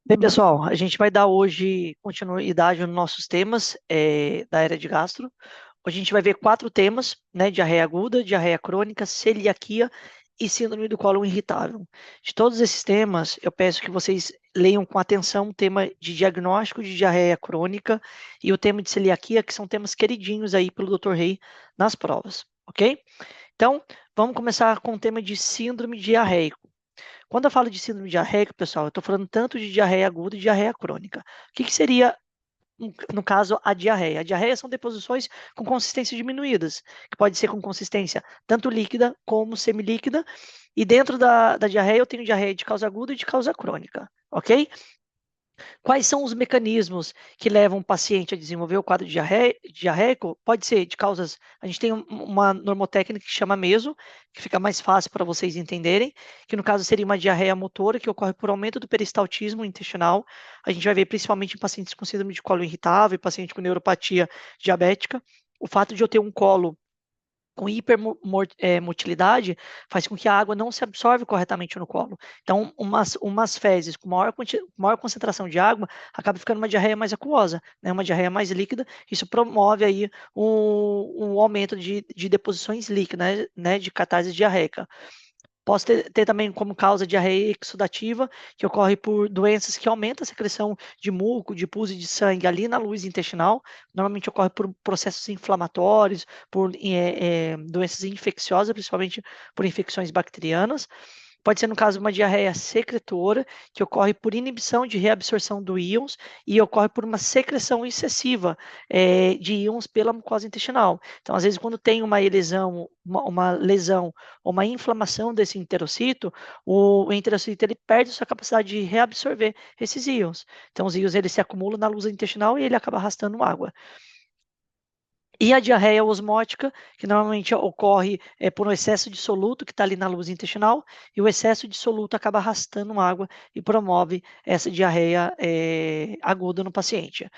Bem, pessoal, a gente vai dar hoje continuidade nos nossos temas da área de gastro. Hoje a gente vai ver 4 temas, né? Diarreia aguda, diarreia crônica, celiaquia e síndrome do colo irritável. De todos esses temas, eu peço que vocês leiam com atenção o tema de diagnóstico de diarreia crônica e o tema de celiaquia, que são temas queridinhos aí pelo Dr. Rei nas provas, ok? Então, vamos começar com o tema de síndrome diarreica. Quando eu falo de síndrome diarreica, pessoal, eu estou falando tanto de diarreia aguda e diarreia crônica. O que seria, no caso, a diarreia? A diarreia são deposições com consistência diminuídas, que pode ser com consistência tanto líquida como semilíquida. E dentro da diarreia, eu tenho diarreia de causa aguda e de causa crônica, ok? Quais são os mecanismos que levam o paciente a desenvolver o quadro diarreico? Pode ser de causas. A gente tem uma normotécnica que chama meso, que fica mais fácil para vocês entenderem, que no caso seria uma diarreia motora que ocorre por aumento do peristaltismo intestinal. A gente vai ver principalmente em pacientes com síndrome de colo irritável e paciente com neuropatia diabética. O fato de eu ter um colo com hipermotilidade faz com que a água não se absorve corretamente no colo. Então, umas fezes com maior concentração de água acaba ficando uma diarreia mais aquosa, né? Uma diarreia mais líquida. Isso promove aí um aumento de deposições líquidas, né? De catarse diarreica. Posso ter também como causa diarreia exudativa, que ocorre por doenças que aumentam a secreção de muco, de pus e de sangue ali na luz intestinal. Normalmente ocorre por processos inflamatórios, por doenças infecciosas, principalmente por infecções bacterianas. Pode ser, no caso, uma diarreia secretora, que ocorre por inibição de reabsorção do íons e ocorre por uma secreção excessiva de íons pela mucosa intestinal. Então, às vezes, quando tem uma lesão, uma lesão ou uma inflamação desse enterocito, o enterocito ele perde sua capacidade de reabsorver esses íons. Então, os íons eles se acumulam na luz intestinal e ele acaba arrastando água. E a diarreia osmótica, que normalmente ocorre por um excesso de soluto que está ali na luz intestinal, e o excesso de soluto acaba arrastando água e promove essa diarreia aguda no paciente.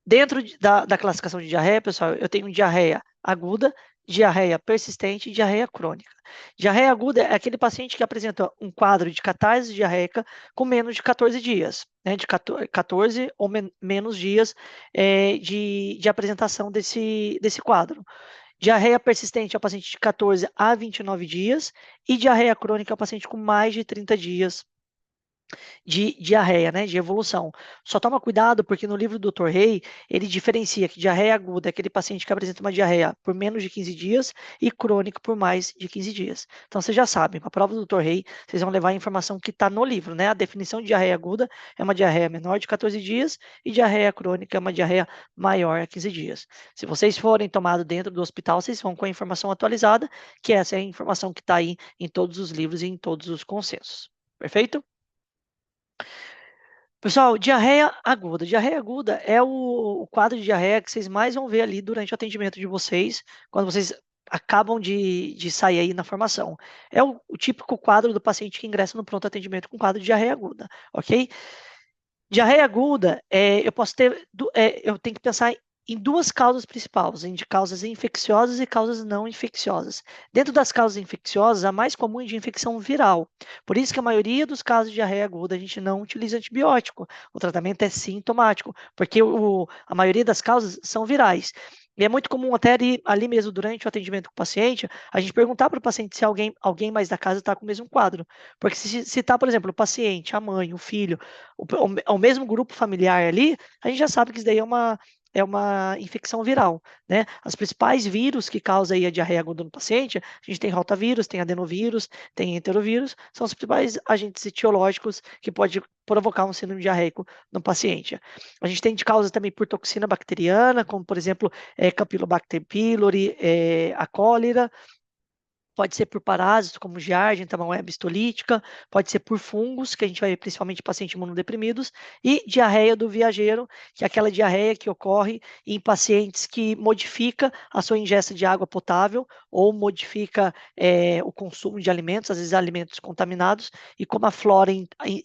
Dentro da classificação de diarreia, pessoal, eu tenho diarreia aguda, diarreia persistente e diarreia crônica. Diarreia aguda é aquele paciente que apresenta um quadro de catarse diarreica com menos de 14 dias, né, de 14 ou menos dias de apresentação desse quadro. Diarreia persistente é o paciente de 14 a 29 dias e diarreia crônica é o paciente com mais de 30 dias de diarreia, né, de evolução. Só toma cuidado porque no livro do Dr. Rey, ele diferencia que diarreia aguda é aquele paciente que apresenta uma diarreia por menos de 15 dias e crônico por mais de 15 dias. Então, vocês já sabem, para a prova do Dr. Rey, vocês vão levar a informação que está no livro, né? A definição de diarreia aguda é uma diarreia menor de 14 dias e diarreia crônica é uma diarreia maior a 15 dias. Se vocês forem tomados dentro do hospital, vocês vão com a informação atualizada, que essa é a informação que está aí em todos os livros e em todos os consensos. Perfeito? Pessoal, diarreia aguda. Diarreia aguda é o quadro de diarreia que vocês mais vão ver ali durante o atendimento de vocês, quando vocês acabam de sair aí na formação. É o típico quadro do paciente que ingressa no pronto atendimento com quadro de diarreia aguda, ok? Diarreia aguda, eu tenho que pensar em duas causas principais, de causas infecciosas e causas não infecciosas. Dentro das causas infecciosas, a mais comum é de infecção viral. Por isso que a maioria dos casos de diarreia aguda a gente não utiliza antibiótico. O tratamento é sintomático, porque a maioria das causas são virais. E é muito comum até ali mesmo durante o atendimento com o paciente, a gente perguntar para o paciente se alguém mais da casa está com o mesmo quadro. Porque se está, por exemplo, o paciente, a mãe, o filho, o mesmo grupo familiar ali, a gente já sabe que isso daí é uma infecção viral, né? As principais vírus que causam aí a diarreia aguda no paciente, a gente tem rotavírus, tem adenovírus, tem enterovírus, são os principais agentes etiológicos que pode provocar um síndrome diarreico no paciente. A gente tem de causa também por toxina bacteriana, como por exemplo, Campylobacter pylori, a cólera, pode ser por parásitos, como Giardia, Entamoeba histolítica, pode ser por fungos, que a gente vai ver principalmente em pacientes imunodeprimidos, e diarreia do viajeiro, que é aquela diarreia que ocorre em pacientes que modifica a sua ingesta de água potável ou modifica o consumo de alimentos, às vezes alimentos contaminados, e como a flora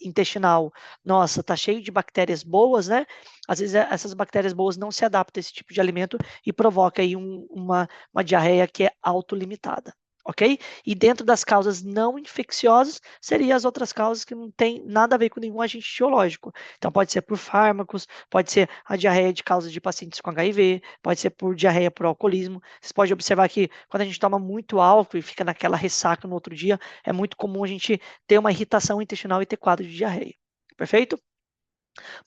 intestinal, nossa, tá cheio de bactérias boas, né? Às vezes essas bactérias boas não se adaptam a esse tipo de alimento e provoca aí uma diarreia que é autolimitada. ok? E dentro das causas não infecciosas, seriam as outras causas que não tem nada a ver com nenhum agente etiológico. Então, pode ser por fármacos, pode ser a diarreia de causa de pacientes com HIV, pode ser por diarreia por alcoolismo. Vocês podem observar que quando a gente toma muito álcool e fica naquela ressaca no outro dia, é muito comum a gente ter uma irritação intestinal e ter quadro de diarreia. Perfeito?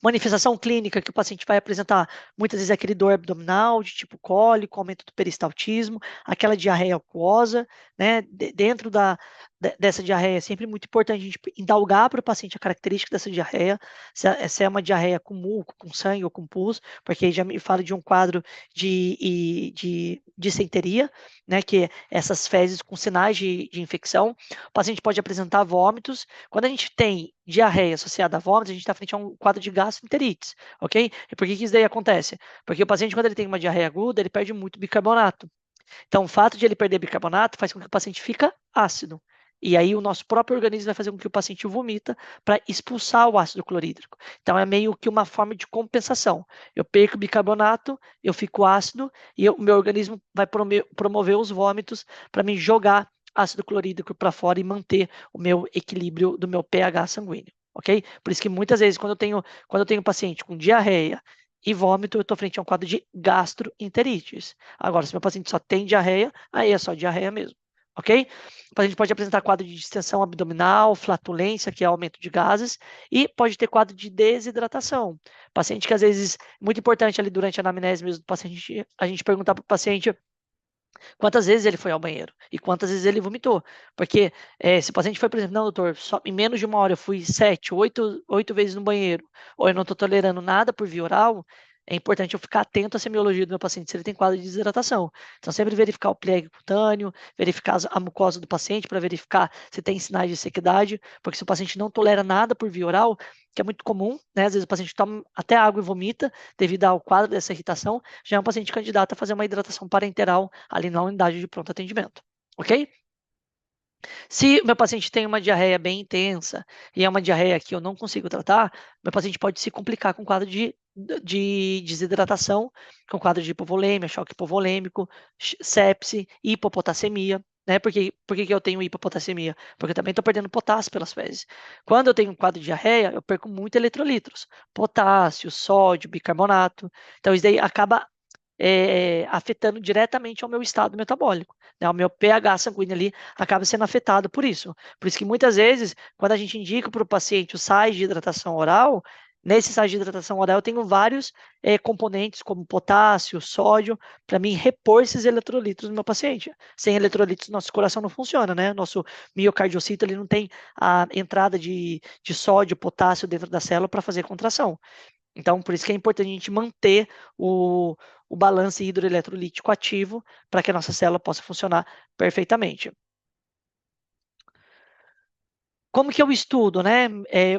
Manifestação clínica que o paciente vai apresentar, muitas vezes é aquele dor abdominal, de tipo cólico, aumento do peristaltismo, aquela diarreia aquosa, né? Dentro dessa diarreia é sempre muito importante a gente indalgar para o paciente a característica dessa diarreia, se é uma diarreia com muco, com sangue ou com pus, porque aí já me fala de um quadro de dissenteria, né? Que é essas fezes com sinais de infecção. O paciente pode apresentar vômitos. Quando a gente tem diarreia associada a vômitos, a gente está frente a um quadro de gastroenterite, ok? E por que isso daí acontece? Porque o paciente, quando ele tem uma diarreia aguda, ele perde muito bicarbonato. Então, o fato de ele perder bicarbonato faz com que o paciente fica ácido. E aí o nosso próprio organismo vai fazer com que o paciente vomita para expulsar o ácido clorídrico. Então é meio que uma forma de compensação. Eu perco bicarbonato, eu fico ácido e o meu organismo vai promover os vômitos para me jogar ácido clorídrico para fora e manter o meu equilíbrio do meu pH sanguíneo, ok? Por isso que muitas vezes quando eu tenho paciente com diarreia e vômito, eu estou frente a um quadro de gastroenterites. Agora, se meu paciente só tem diarreia, aí é só diarreia mesmo, ok? O paciente pode apresentar quadro de distensão abdominal, flatulência, que é aumento de gases, e pode ter quadro de desidratação. Paciente que às vezes, muito importante ali durante a anamnese mesmo do paciente, a gente perguntar para o paciente quantas vezes ele foi ao banheiro e quantas vezes ele vomitou. Porque se o paciente foi, por exemplo, não, doutor, só em menos de uma hora eu fui 7, 8 vezes no banheiro, ou eu não estou tolerando nada por via oral, é importante eu ficar atento à semiologia do meu paciente, se ele tem quadro de desidratação. Então, sempre verificar o plegue cutâneo, verificar a mucosa do paciente para verificar se tem sinais de sequidade, porque se o paciente não tolera nada por via oral, que é muito comum, né? Às vezes o paciente toma até água e vomita devido ao quadro dessa irritação, já é um paciente candidato a fazer uma hidratação parenteral ali na unidade de pronto atendimento, ok? Se o meu paciente tem uma diarreia bem intensa e é uma diarreia que eu não consigo tratar, meu paciente pode se complicar com quadro de desidratação, com quadro de hipovolêmia, choque hipovolêmico, sepse, hipopotassemia. Né? Por que eu tenho hipopotassemia? Porque eu também estou perdendo potássio pelas fezes. Quando eu tenho um quadro de diarreia, eu perco muito eletrolitos, potássio, sódio, bicarbonato. Então, isso daí acaba afetando diretamente ao meu estado metabólico. Né? O meu pH sanguíneo ali acaba sendo afetado por isso. Por isso que muitas vezes, quando a gente indica para o paciente o sais de hidratação oral, nesse sais de hidratação oral eu tenho vários componentes, como potássio, sódio, para mim repor esses eletrolitos no meu paciente. Sem eletrolitos, nosso coração não funciona, né? Nosso miocardiocito ele não tem a entrada de sódio, potássio dentro da célula para fazer contração. Então, por isso que é importante a gente manter o balanço hidroeletrolítico ativo para que a nossa célula possa funcionar perfeitamente. Como que eu estudo, né,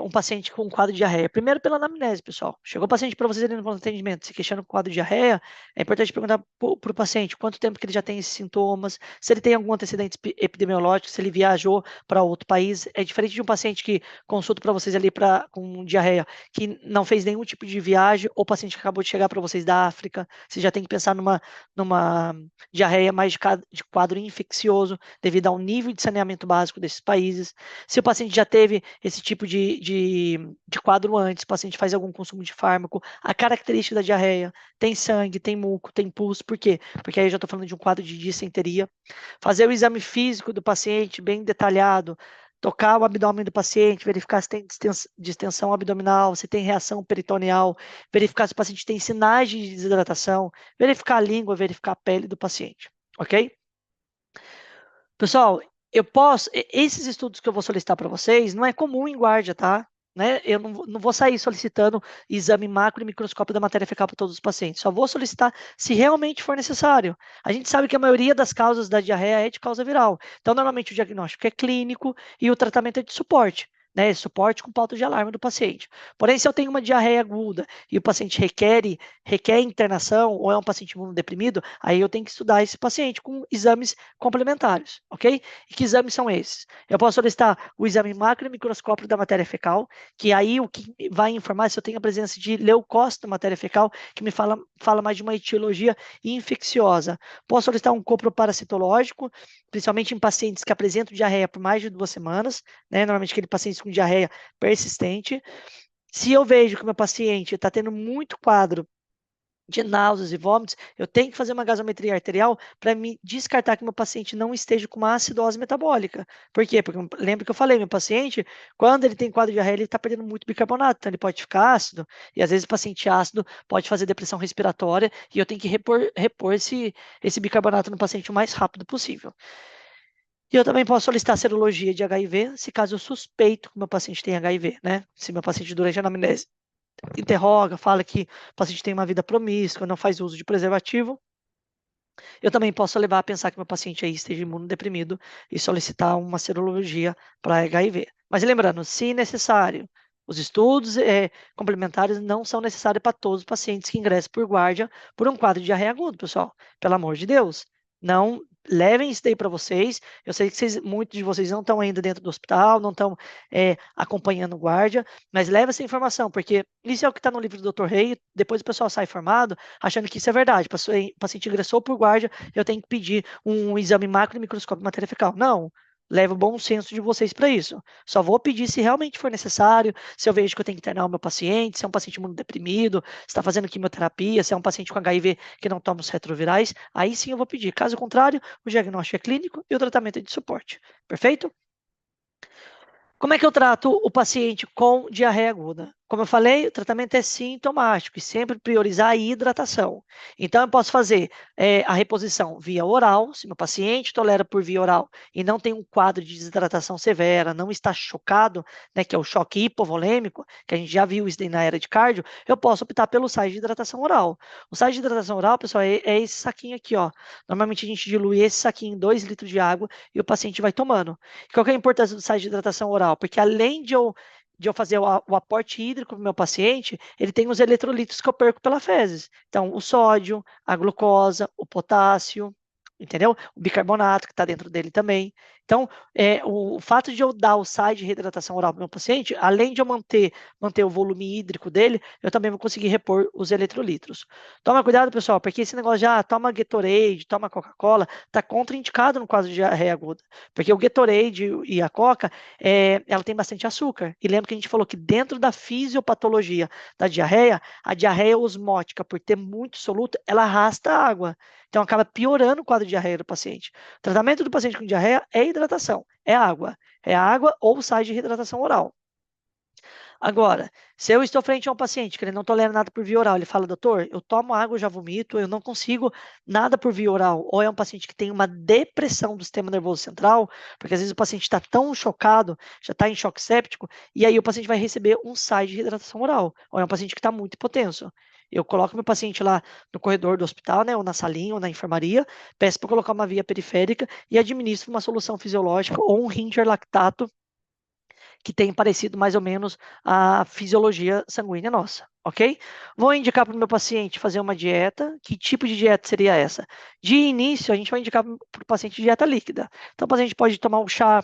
um paciente com quadro de diarreia? Primeiro pela anamnese, pessoal. Chegou o paciente para vocês ali no pronto atendimento, se queixando com quadro de diarreia, é importante perguntar para o paciente quanto tempo que ele já tem esses sintomas, se ele tem algum antecedente epidemiológico, se ele viajou para outro país. É diferente de um paciente que consulta para vocês ali com diarreia, que não fez nenhum tipo de viagem, ou paciente que acabou de chegar para vocês da África. Você já tem que pensar numa diarreia mais de quadro infeccioso, devido ao nível de saneamento básico desses países. Se o paciente já teve esse tipo de quadro antes, o paciente faz algum consumo de fármaco, a característica da diarreia, tem sangue, tem muco, tem pus, por quê? Porque aí eu já estou falando de um quadro de dissenteria. Fazer o exame físico do paciente bem detalhado, tocar o abdômen do paciente, verificar se tem distensão abdominal, se tem reação peritoneal, verificar se o paciente tem sinais de desidratação, verificar a língua, verificar a pele do paciente, ok? Pessoal, esses estudos que eu vou solicitar para vocês, não é comum em guarda, tá? Né? Eu não vou sair solicitando exame macro e microscópio da matéria fecal para todos os pacientes. Só vou solicitar se realmente for necessário. A gente sabe que a maioria das causas da diarreia é de causa viral. Então, normalmente o diagnóstico é clínico e o tratamento é de suporte. né, suporte com pauta de alarme do paciente. Porém, se eu tenho uma diarreia aguda e o paciente requer internação ou é um paciente imunodeprimido, aí eu tenho que estudar esse paciente com exames complementares, ok? E que exames são esses? Eu posso solicitar o exame macromicroscópico da matéria fecal, que aí o que vai informar se eu tenho a presença de leucócito na matéria fecal, que me fala mais de uma etiologia infecciosa. Posso solicitar um coproparasitológico, principalmente em pacientes que apresentam diarreia por mais de 2 semanas, né? Normalmente aquele paciente com diarreia persistente. Se eu vejo que o meu paciente está tendo muito quadro de náuseas e vômitos, eu tenho que fazer uma gasometria arterial para me descartar que meu paciente não esteja com uma acidose metabólica. Por quê? Porque lembra que eu falei, meu paciente, quando ele tem quadro de diarreia, ele está perdendo muito bicarbonato, então ele pode ficar ácido, e às vezes o paciente ácido pode fazer depressão respiratória, e eu tenho que repor esse bicarbonato no paciente o mais rápido possível. E eu também posso solicitar serologia de HIV, se caso eu suspeito que meu paciente tem HIV, né? Se meu paciente durante a anamnese interroga, fala que o paciente tem uma vida promíscua, não faz uso de preservativo, eu também posso levar a pensar que meu paciente aí esteja imunodeprimido e solicitar uma serologia para HIV. Mas lembrando, se necessário, os estudos complementares não são necessários para todos os pacientes que ingressam por guarda por um quadro de diarreia agudo, pessoal. Pelo amor de Deus. Não levem isso daí para vocês. Eu sei que muitos de vocês não estão ainda dentro do hospital, não estão acompanhando guarda, mas leve essa informação, porque isso é o que está no livro do Dr. Rei. Depois o pessoal sai formado achando que isso é verdade. O paciente ingressou por guarda, eu tenho que pedir um exame macro e microscópio de matéria fecal. Não. Leva o bom senso de vocês para isso. Só vou pedir se realmente for necessário, se eu vejo que eu tenho que internar o meu paciente, se é um paciente imunodeprimido, se está fazendo quimioterapia, se é um paciente com HIV que não toma os retrovirais, aí sim eu vou pedir. Caso contrário, o diagnóstico é clínico e o tratamento é de suporte. Perfeito? Como é que eu trato o paciente com diarreia aguda? Como eu falei, o tratamento é sintomático e sempre priorizar a hidratação. Então, eu posso fazer a reposição via oral, se meu paciente tolera por via oral e não tem um quadro de desidratação severa, não está chocado, né, que é o choque hipovolêmico, que a gente já viu isso daí na era de cardio, eu posso optar pelo site de hidratação oral. O site de hidratação oral, pessoal, é esse saquinho aqui, ó. Normalmente a gente dilui esse saquinho em 2 litros de água e o paciente vai tomando. Qual que é a importância do site de hidratação oral? Porque além de eu fazer o aporte hídrico para o meu paciente, ele tem os eletrolitos que eu perco pela fezes. Então, o sódio, a glucosa, o potássio, entendeu? O bicarbonato que está dentro dele também. Então, o fato de eu dar o SAI de reidratação oral para o meu paciente, além de eu manter o volume hídrico dele, eu também vou conseguir repor os eletrolitos. Toma cuidado, pessoal, porque esse negócio de toma Gatorade, toma Coca-Cola, está contraindicado no caso de diarreia aguda. Porque o Gatorade e a Coca, ela tem bastante açúcar. E lembra que a gente falou que dentro da fisiopatologia da diarreia, a diarreia osmótica, por ter muito soluto, ela arrasta água. Então, acaba piorando o quadro de diarreia do paciente. O tratamento do paciente com diarreia é hidratação, é água. É água ou sais de reidratação oral. Agora, se eu estou frente a um paciente que ele não tolera nada por via oral, ele fala, doutor, eu tomo água, eu já vomito, eu não consigo nada por via oral, ou é um paciente que tem uma depressão do sistema nervoso central, porque às vezes o paciente está tão chocado, já está em choque séptico, e aí o paciente vai receber um SAI de reidratação oral, ou é um paciente que está muito hipotenso. Eu coloco meu paciente lá no corredor do hospital, né, ou na salinha, ou na enfermaria, peço para colocar uma via periférica e administro uma solução fisiológica ou um Ringer lactato que tem parecido mais ou menos a fisiologia sanguínea nossa, ok? Vou indicar para o meu paciente fazer uma dieta. Que tipo de dieta seria essa? De início, a gente vai indicar para o paciente dieta líquida. Então, o paciente pode tomar um chá,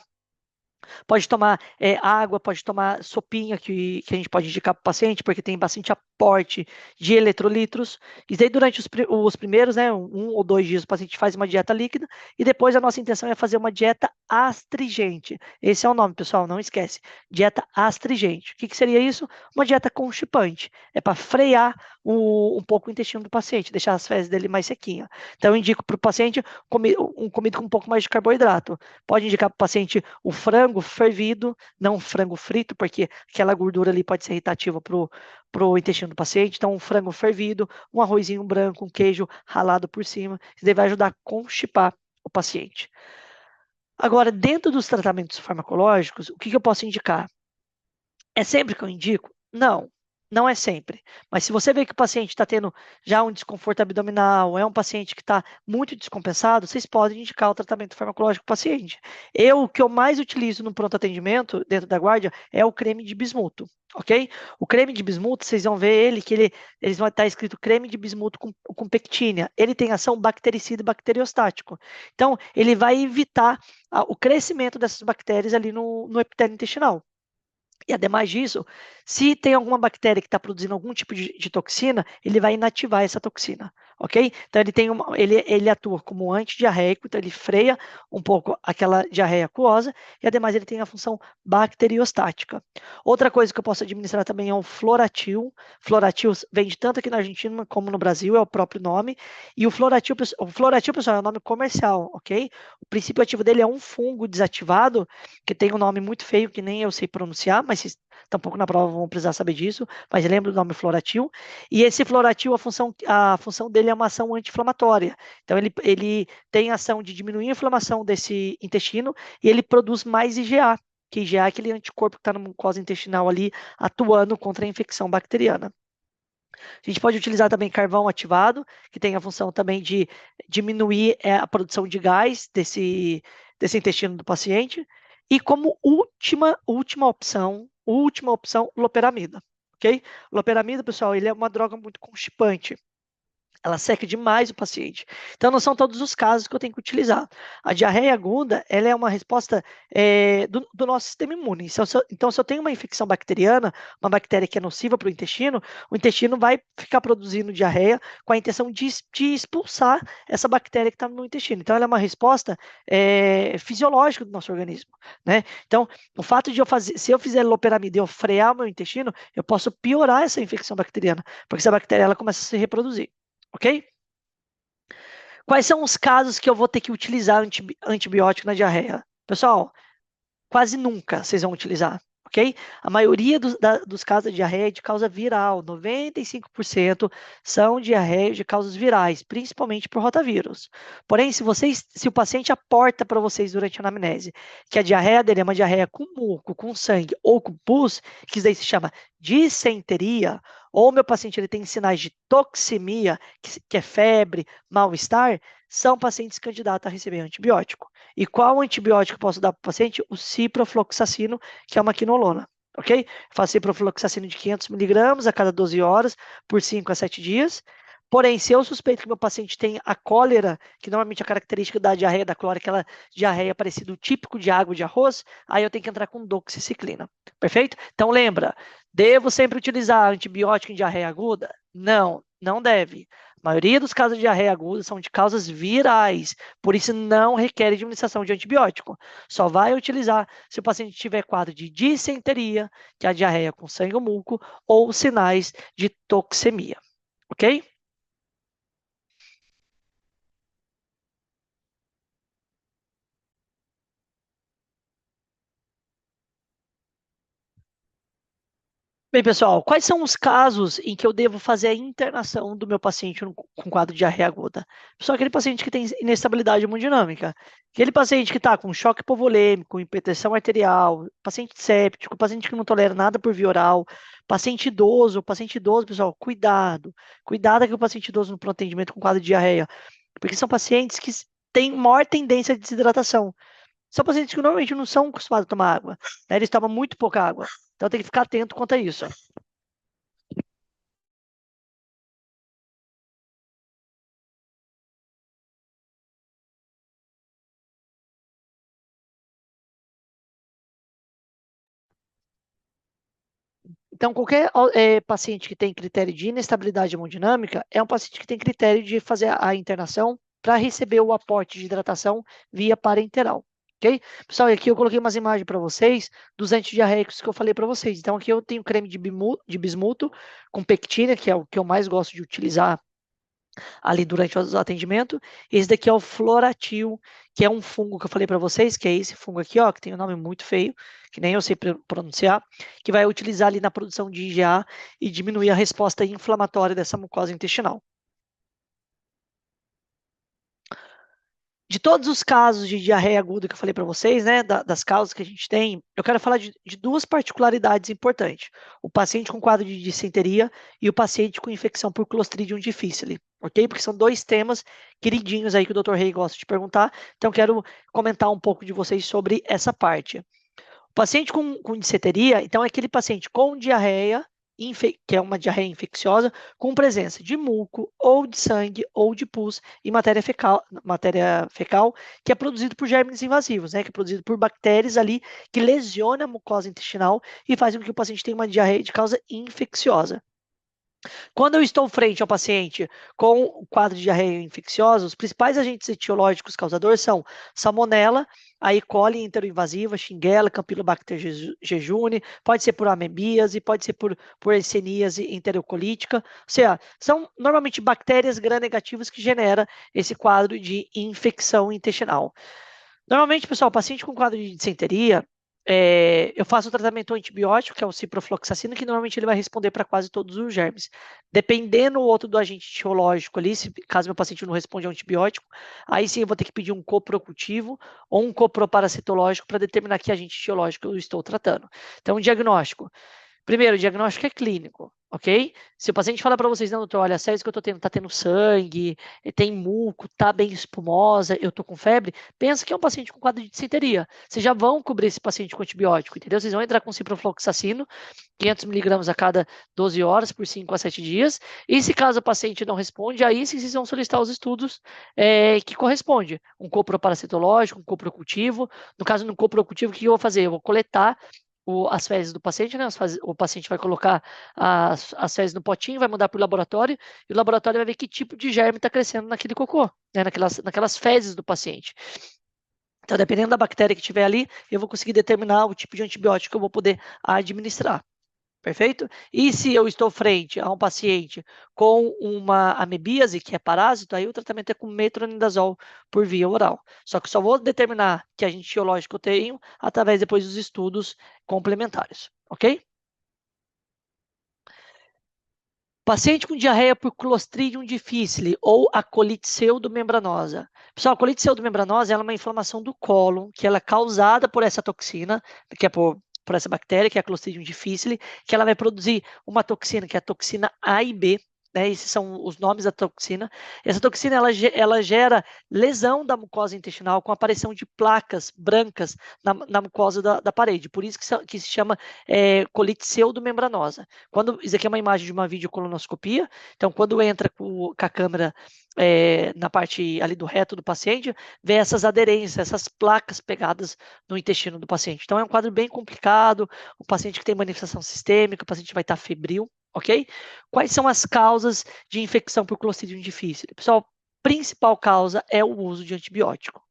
pode tomar água, pode tomar sopinha, que a gente pode indicar para o paciente, porque tem bastante aporte de eletrolitos. E daí, durante os primeiros, né, 1 ou 2 dias, o paciente faz uma dieta líquida, e depois a nossa intenção é fazer uma dieta astringente. Esse é o nome, pessoal, não esquece. Dieta astringente. O que seria isso? Uma dieta constipante. É para frear um pouco o intestino do paciente, deixar as fezes dele mais sequinhas. Então, eu indico para o paciente comida com um pouco mais de carboidrato. Pode indicar para o paciente o frango fervido, não frango frito, porque aquela gordura ali pode ser irritativa pro intestino do paciente. Então, um frango fervido, um arrozinho branco, um queijo ralado por cima. Isso daí vai ajudar a constipar o paciente. Agora, dentro dos tratamentos farmacológicos, o que eu posso indicar? É sempre que eu indico? Não. Não é sempre. Mas se você vê que o paciente está tendo já um desconforto abdominal, é um paciente que está muito descompensado, vocês podem indicar o tratamento farmacológico para o paciente. O que eu mais utilizo no pronto atendimento, dentro da guarda, é o creme de bismuto, ok? O creme de bismuto, vocês vão ver eles vão estar escrito creme de bismuto com pectínia. Ele tem ação bactericida e bacteriostático. Então, ele vai evitar o crescimento dessas bactérias ali no epitélio intestinal. E ademais disso, se tem alguma bactéria que está produzindo algum tipo de toxina, ele vai inativar essa toxina, ok? Então ele atua como antidiarreico, então ele freia um pouco aquela diarreia aquosa e ademais ele tem a função bacteriostática. Outra coisa que eu posso administrar também é o Floratil. Floratil vende tanto aqui na Argentina como no Brasil, é o próprio nome. E o Floratil, pessoal, é um nome comercial, ok? O princípio ativo dele é um fungo desativado que tem um nome muito feio que nem eu sei pronunciar, mas vocês tampouco na prova vão precisar saber disso, mas lembra do nome Floratil. E esse Floratil, a função dele é uma ação anti-inflamatória. Então, ele tem a ação de diminuir a inflamação desse intestino e ele produz mais IgA, que IgA é aquele anticorpo que está na mucosa intestinal ali, atuando contra a infecção bacteriana. A gente pode utilizar também carvão ativado, que tem a função também de diminuir a produção de gás desse intestino do paciente. E como última opção, loperamida. Ok? Loperamida, pessoal, ele é uma droga muito constipante. Ela seca demais o paciente. Então, não são todos os casos que eu tenho que utilizar. A diarreia aguda, ela é uma resposta do nosso sistema imune. Então, se eu tenho uma infecção bacteriana, uma bactéria que é nociva para o intestino vai ficar produzindo diarreia com a intenção de expulsar essa bactéria que está no intestino. Então, ela é uma resposta fisiológica do nosso organismo, né? Então, o fato de se eu fizer loperamida e eu frear o meu intestino, eu posso piorar essa infecção bacteriana, porque essa bactéria ela começa a se reproduzir. Ok? Quais são os casos que eu vou ter que utilizar antibiótico na diarreia? Pessoal, quase nunca vocês vão utilizar, ok? A maioria dos casos de diarreia é de causa viral, 95% são diarreias de causas virais, principalmente por rotavírus. Porém, se o paciente aporta para vocês durante a anamnese que a diarreia dele é uma diarreia com muco, com sangue ou com pus, que isso daí se chama dissenteria, ou meu paciente ele tem sinais de toxemia, que é febre, mal-estar, são pacientes candidatos a receber antibiótico. E qual antibiótico eu posso dar para o paciente? O ciprofloxacino, que é uma quinolona. Ok? Faço ciprofloxacino de 500 miligramas a cada 12 horas, por 5 a 7 dias. Porém, se eu suspeito que meu paciente tem a cólera, que normalmente é a característica da diarreia da cólera, aquela diarreia parecida o típico de água de arroz, aí eu tenho que entrar com doxiciclina. Perfeito? Então lembra, devo sempre utilizar antibiótico em diarreia aguda? Não, não deve. A maioria dos casos de diarreia aguda são de causas virais, por isso não requer administração de antibiótico. Só vai utilizar se o paciente tiver quadro de dissenteria, que é a diarreia com sangue ou muco, ou sinais de toxemia. Ok? Bem, pessoal, quais são os casos em que eu devo fazer a internação do meu paciente com quadro de diarreia aguda? Pessoal, aquele paciente que tem inestabilidade hemodinâmica, aquele paciente que está com choque hipovolêmico, hipertensão arterial, paciente séptico, paciente que não tolera nada por via oral, paciente idoso, pessoal, cuidado. Cuidado com o paciente idoso no pronto atendimento com quadro de diarreia, porque são pacientes que têm maior tendência à desidratação. São pacientes que normalmente não são acostumados a tomar água, né? Eles tomam muito pouca água. Então tem que ficar atento quanto a isso. Então, qualquer paciente que tem critério de inestabilidade hemodinâmica é um paciente que tem critério de fazer a internação para receber o aporte de hidratação via parenteral. Ok? Pessoal, aqui eu coloquei umas imagens para vocês dos antidiarreicos que eu falei para vocês. Então, aqui eu tenho creme de bismuto com pectina, que é o que eu mais gosto de utilizar ali durante o atendimento. Esse daqui é o Floratil, que é um fungo que eu falei para vocês, que é esse fungo aqui, ó, que tem um nome muito feio, que nem eu sei pronunciar, que vai utilizar ali na produção de IgA e diminuir a resposta inflamatória dessa mucosa intestinal. De todos os casos de diarreia aguda que eu falei para vocês, né, das causas que a gente tem, eu quero falar de duas particularidades importantes. O paciente com quadro de dissenteria e o paciente com infecção por Clostridium difficile, ok? Porque são dois temas queridinhos aí que o Dr. Rei gosta de perguntar, então quero comentar um pouco de vocês sobre essa parte. O paciente com dissenteria, então, é aquele paciente com diarreia, que é uma diarreia infecciosa, com presença de muco, ou de sangue, ou de pus em matéria fecal, que é produzido por germes invasivos, né? Que é produzido por bactérias ali que lesionam a mucosa intestinal e fazem com que o paciente tenha uma diarreia de causa infecciosa. Quando eu estou frente ao paciente com o quadro de diarreia infecciosa, os principais agentes etiológicos causadores são salmonela, a E. coli enteroinvasiva, Shigella, Campylobacter jejuni, pode ser por amebíase, pode ser por Escherichia enterocolítica, ou seja, são normalmente bactérias gram-negativas que geram esse quadro de infecção intestinal. Normalmente, pessoal, o paciente com quadro de dissenteria, eu faço o tratamento antibiótico, que é o ciprofloxacino, que normalmente ele vai responder para quase todos os germes. Dependendo o outro do agente etiológico ali, caso meu paciente não responda ao antibiótico, aí sim eu vou ter que pedir um coprocultivo ou um coproparasitológico para determinar que agente etiológico eu estou tratando. Então, o diagnóstico. Primeiro, o diagnóstico é clínico, ok? Se o paciente fala para vocês, não, doutor, olha, a série que eu estou tendo está tendo sangue, tem muco, está bem espumosa, eu estou com febre, pensa que é um paciente com quadro de dissenteria. Vocês já vão cobrir esse paciente com antibiótico, entendeu? Vocês vão entrar com ciprofloxacino, 500 miligramas a cada 12 horas, por 5 a 7 dias, e se caso o paciente não responde, aí sim vocês vão solicitar os estudos que correspondem. Um coproparasitológico, um coprocultivo. No caso, no coprocultivo, o que eu vou fazer? Eu vou coletar as fezes do paciente, né? O paciente vai colocar as fezes no potinho, vai mandar para o laboratório, e o laboratório vai ver que tipo de germe está crescendo naquele cocô, né? Naquelas fezes do paciente. Então, dependendo da bactéria que tiver ali, eu vou conseguir determinar o tipo de antibiótico que eu vou poder administrar. Perfeito? E se eu estou frente a um paciente com uma amebíase, que é parásito, aí o tratamento é com metronidazol por via oral. Só que só vou determinar que agente etiológico eu tenho através depois dos estudos complementares, ok? Paciente com diarreia por Clostridium difficile ou a colite pseudomembranosa. Pessoal, a colite pseudomembranosa é uma inflamação do cólon que ela é causada por essa toxina, que é por essa bactéria, que é a Clostridium difficile, que ela vai produzir uma toxina, que é a toxina A e B, né? Esses são os nomes da toxina. Essa toxina ela gera lesão da mucosa intestinal com aparição de placas brancas na mucosa da parede. Por isso que se chama colite pseudomembranosa. Isso aqui é uma imagem de uma videocolonoscopia. Então, quando entra com a câmera na parte ali do reto do paciente, vê essas aderências, essas placas pegadas no intestino do paciente. Então, é um quadro bem complicado. O paciente que tem manifestação sistêmica, o paciente vai estar febril, ok? Quais são as causas de infecção por Clostridium difficile? Pessoal, principal causa é o uso de antibiótico.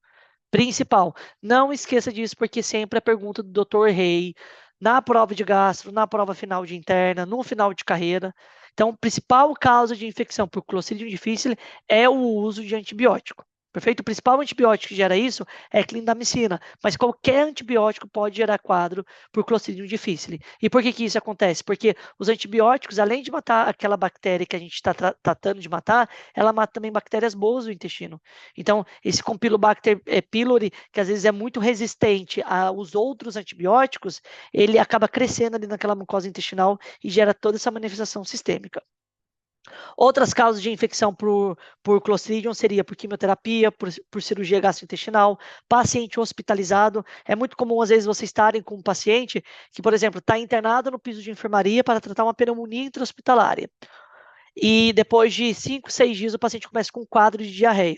Principal. Não esqueça disso, porque sempre a pergunta do Dr. Rei, na prova de gastro, na prova final de interna, no final de carreira. Então, a principal causa de infecção por Clostridium difficile é o uso de antibiótico. Perfeito? O principal antibiótico que gera isso é clindamicina, mas qualquer antibiótico pode gerar quadro por Clostridium difficile. E por que isso acontece? Porque os antibióticos, além de matar aquela bactéria que a gente está tratando de matar, ela mata também bactérias boas do intestino. Então, esse Campylobacter pylori, que às vezes é muito resistente aos outros antibióticos, ele acaba crescendo ali naquela mucosa intestinal e gera toda essa manifestação sistêmica. Outras causas de infecção por Clostridium seria por quimioterapia, por cirurgia gastrointestinal, paciente hospitalizado. É muito comum, às vezes, vocês estarem com um paciente que, por exemplo, está internado no piso de enfermaria para tratar uma pneumonia intra-hospitalária. E depois de 5, 6 dias, o paciente começa com um quadro de diarreia.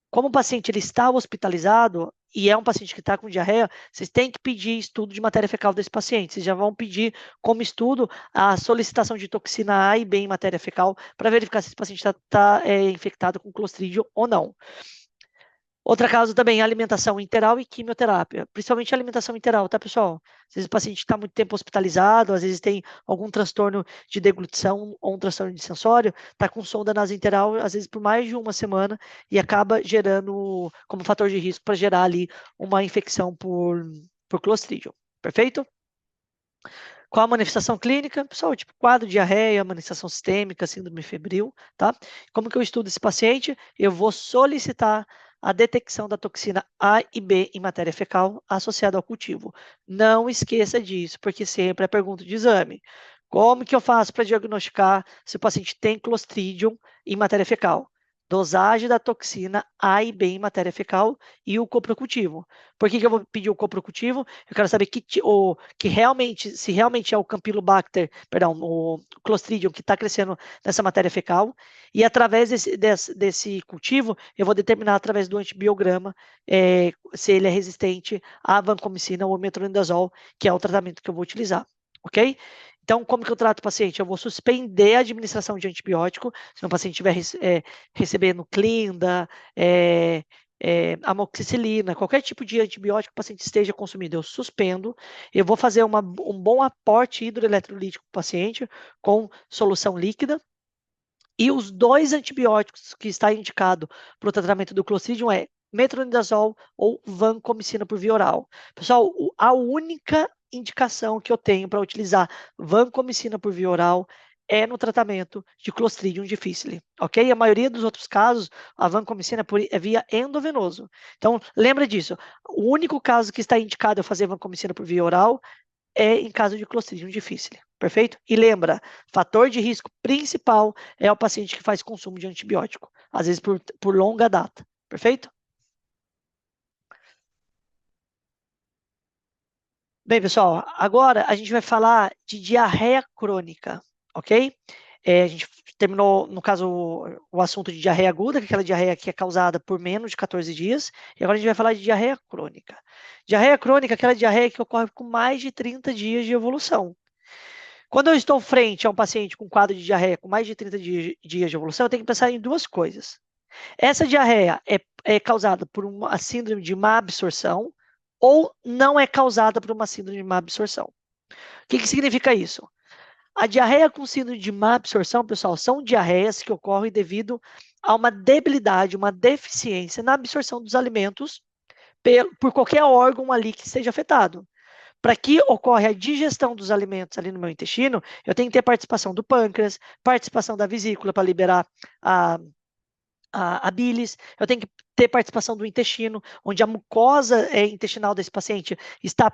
Como o paciente ele está hospitalizado e é um paciente que está com diarreia, vocês têm que pedir estudo de matéria fecal desse paciente. Vocês já vão pedir como estudo a solicitação de toxina A e B em matéria fecal para verificar se esse paciente está infectado com Clostridium ou não. Outra causa também é alimentação enteral e quimioterapia, principalmente alimentação enteral, tá, pessoal? Às vezes o paciente está muito tempo hospitalizado, às vezes tem algum transtorno de deglutição ou um transtorno de sensório, está com sonda nasointeral, às vezes por mais de uma semana, e acaba gerando, como fator de risco, para gerar ali uma infecção por Clostridium, perfeito? Qual a manifestação clínica? Pessoal, tipo quadro de diarreia, manifestação sistêmica, síndrome febril, tá? Como que eu estudo esse paciente? Eu vou solicitar a detecção da toxina A e B em matéria fecal associada ao cultivo. Não esqueça disso, porque sempre é pergunta de exame. Como que eu faço para diagnosticar se o paciente tem Clostridium em matéria fecal? Dosagem da toxina A e B em matéria fecal e o coprocultivo. Por que eu vou pedir o coprocultivo? Eu quero saber que realmente, se realmente é o Campylobacter, perdão, o Clostridium que está crescendo nessa matéria fecal, e através desse cultivo, eu vou determinar através do antibiograma se ele é resistente à vancomicina ou metronidazol, que é o tratamento que eu vou utilizar, ok? Então, como que eu trato o paciente? Eu vou suspender a administração de antibiótico, se o paciente estiver recebendo Clinda, amoxicilina, qualquer tipo de antibiótico que o paciente esteja consumindo, eu suspendo. Eu vou fazer um bom aporte hidroeletrolítico para o paciente com solução líquida. E os dois antibióticos que está indicado para o tratamento do Clostridium é metronidazol ou vancomicina por via oral. Pessoal, a única indicação que eu tenho para utilizar vancomicina por via oral é no tratamento de Clostridium difficile, ok? A maioria dos outros casos, a vancomicina é via endovenoso. Então, lembra disso. O único caso que está indicado eu fazer vancomicina por via oral é em caso de Clostridium difficile, perfeito? E lembra, fator de risco principal é o paciente que faz consumo de antibiótico, às vezes por longa data, perfeito? Bem, pessoal, agora a gente vai falar de diarreia crônica, ok? A gente terminou, no caso, o assunto de diarreia aguda, que é aquela diarreia que é causada por menos de 14 dias, e agora a gente vai falar de diarreia crônica. Diarreia crônica é aquela diarreia que ocorre com mais de 30 dias de evolução. Quando eu estou frente a um paciente com quadro de diarreia com mais de 30 dias de evolução, eu tenho que pensar em duas coisas. Essa diarreia é causada por uma síndrome de má absorção ou não é causada por uma síndrome de má absorção. O que significa isso? A diarreia com síndrome de má absorção, pessoal, são diarreias que ocorrem devido a uma debilidade, uma deficiência na absorção dos alimentos por qualquer órgão ali que seja afetado. Para que ocorra a digestão dos alimentos ali no meu intestino, eu tenho que ter participação do pâncreas, participação da vesícula para liberar a, a bilis, eu tenho que ter participação do intestino, onde a mucosa intestinal desse paciente está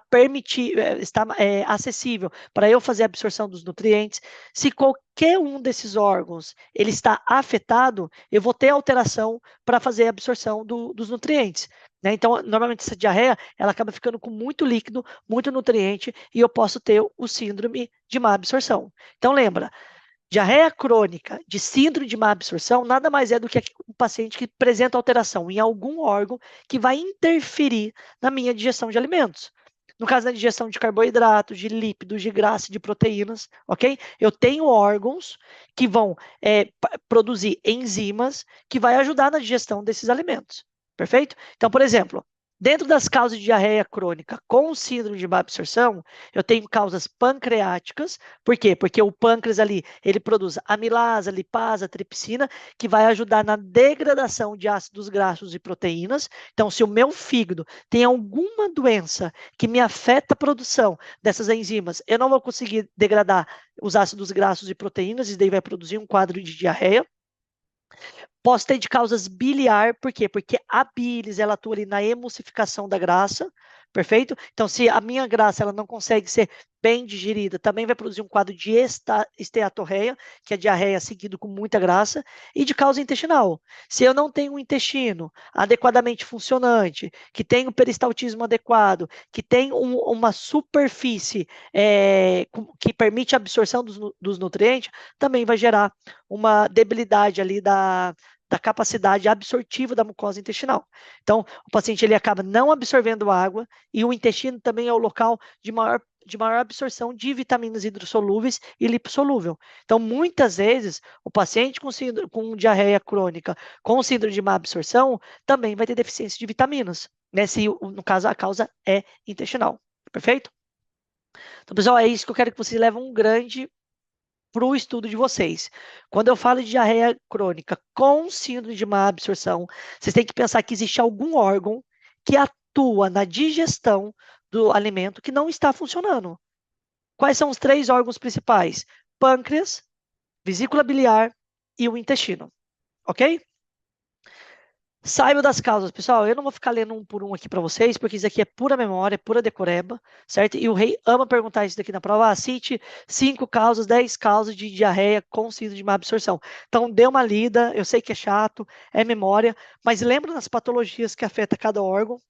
acessível para eu fazer a absorção dos nutrientes. Se qualquer um desses órgãos ele está afetado, eu vou ter alteração para fazer a absorção dos nutrientes. Né? Então, normalmente essa diarreia ela acaba ficando com muito líquido, muito nutriente, e eu posso ter o síndrome de má absorção. Então, lembra, diarreia crônica de síndrome de má absorção nada mais é do que um paciente que apresenta alteração em algum órgão que vai interferir na minha digestão de alimentos. No caso da digestão de carboidratos, de lípidos, de grasa, de proteínas, ok? Eu tenho órgãos que vão produzir enzimas que vai ajudar na digestão desses alimentos, perfeito? Então, por exemplo, dentro das causas de diarreia crônica com síndrome de má absorção, eu tenho causas pancreáticas. Por quê? Porque o pâncreas ali, ele produz amilasa, lipasa, tripsina, que vai ajudar na degradação de ácidos graxos e proteínas. Então, se o meu fígado tem alguma doença que me afeta a produção dessas enzimas, eu não vou conseguir degradar os ácidos graxos e proteínas, e daí vai produzir um quadro de diarreia. Posso ter de causas biliar, por quê? Porque a bilis, ela atua ali na emulsificação da grasa, perfeito? Então, se a minha grasa ela não consegue ser bem digerida, também vai produzir um quadro de esteatorreia, que é diarreia seguido com muita grasa, e de causa intestinal. Se eu não tenho um intestino adequadamente funcionante, que tem um peristaltismo adequado, que tem uma superfície que permite a absorção dos nutrientes, também vai gerar uma debilidade ali da capacidade absortiva da mucosa intestinal. Então, o paciente ele acaba não absorvendo água e o intestino também é o local de maior absorção de vitaminas hidrossolúveis e lipossolúvel. Então, muitas vezes, o paciente com diarreia crônica, com síndrome de má absorção, também vai ter deficiência de vitaminas, né? Se, no caso, a causa é intestinal. Perfeito? Então, pessoal, é isso que eu quero que vocês levem um grande para o estudo de vocês. Quando eu falo de diarreia crônica com síndrome de má absorção, vocês têm que pensar que existe algum órgão que atua na digestão do alimento que não está funcionando. Quais são os 3 órgãos principais? Pâncreas, vesícula biliar e o intestino. Ok? Saiba das causas, pessoal. Eu não vou ficar lendo um por um aqui para vocês, porque isso aqui é pura memória, pura decoreba, certo? E o rei ama perguntar isso daqui na prova. Ah, cite 5 causas, 10 causas de diarreia com síndrome de má absorção. Então, dê uma lida. Eu sei que é chato, é memória, mas lembra das patologias que afetam cada órgão,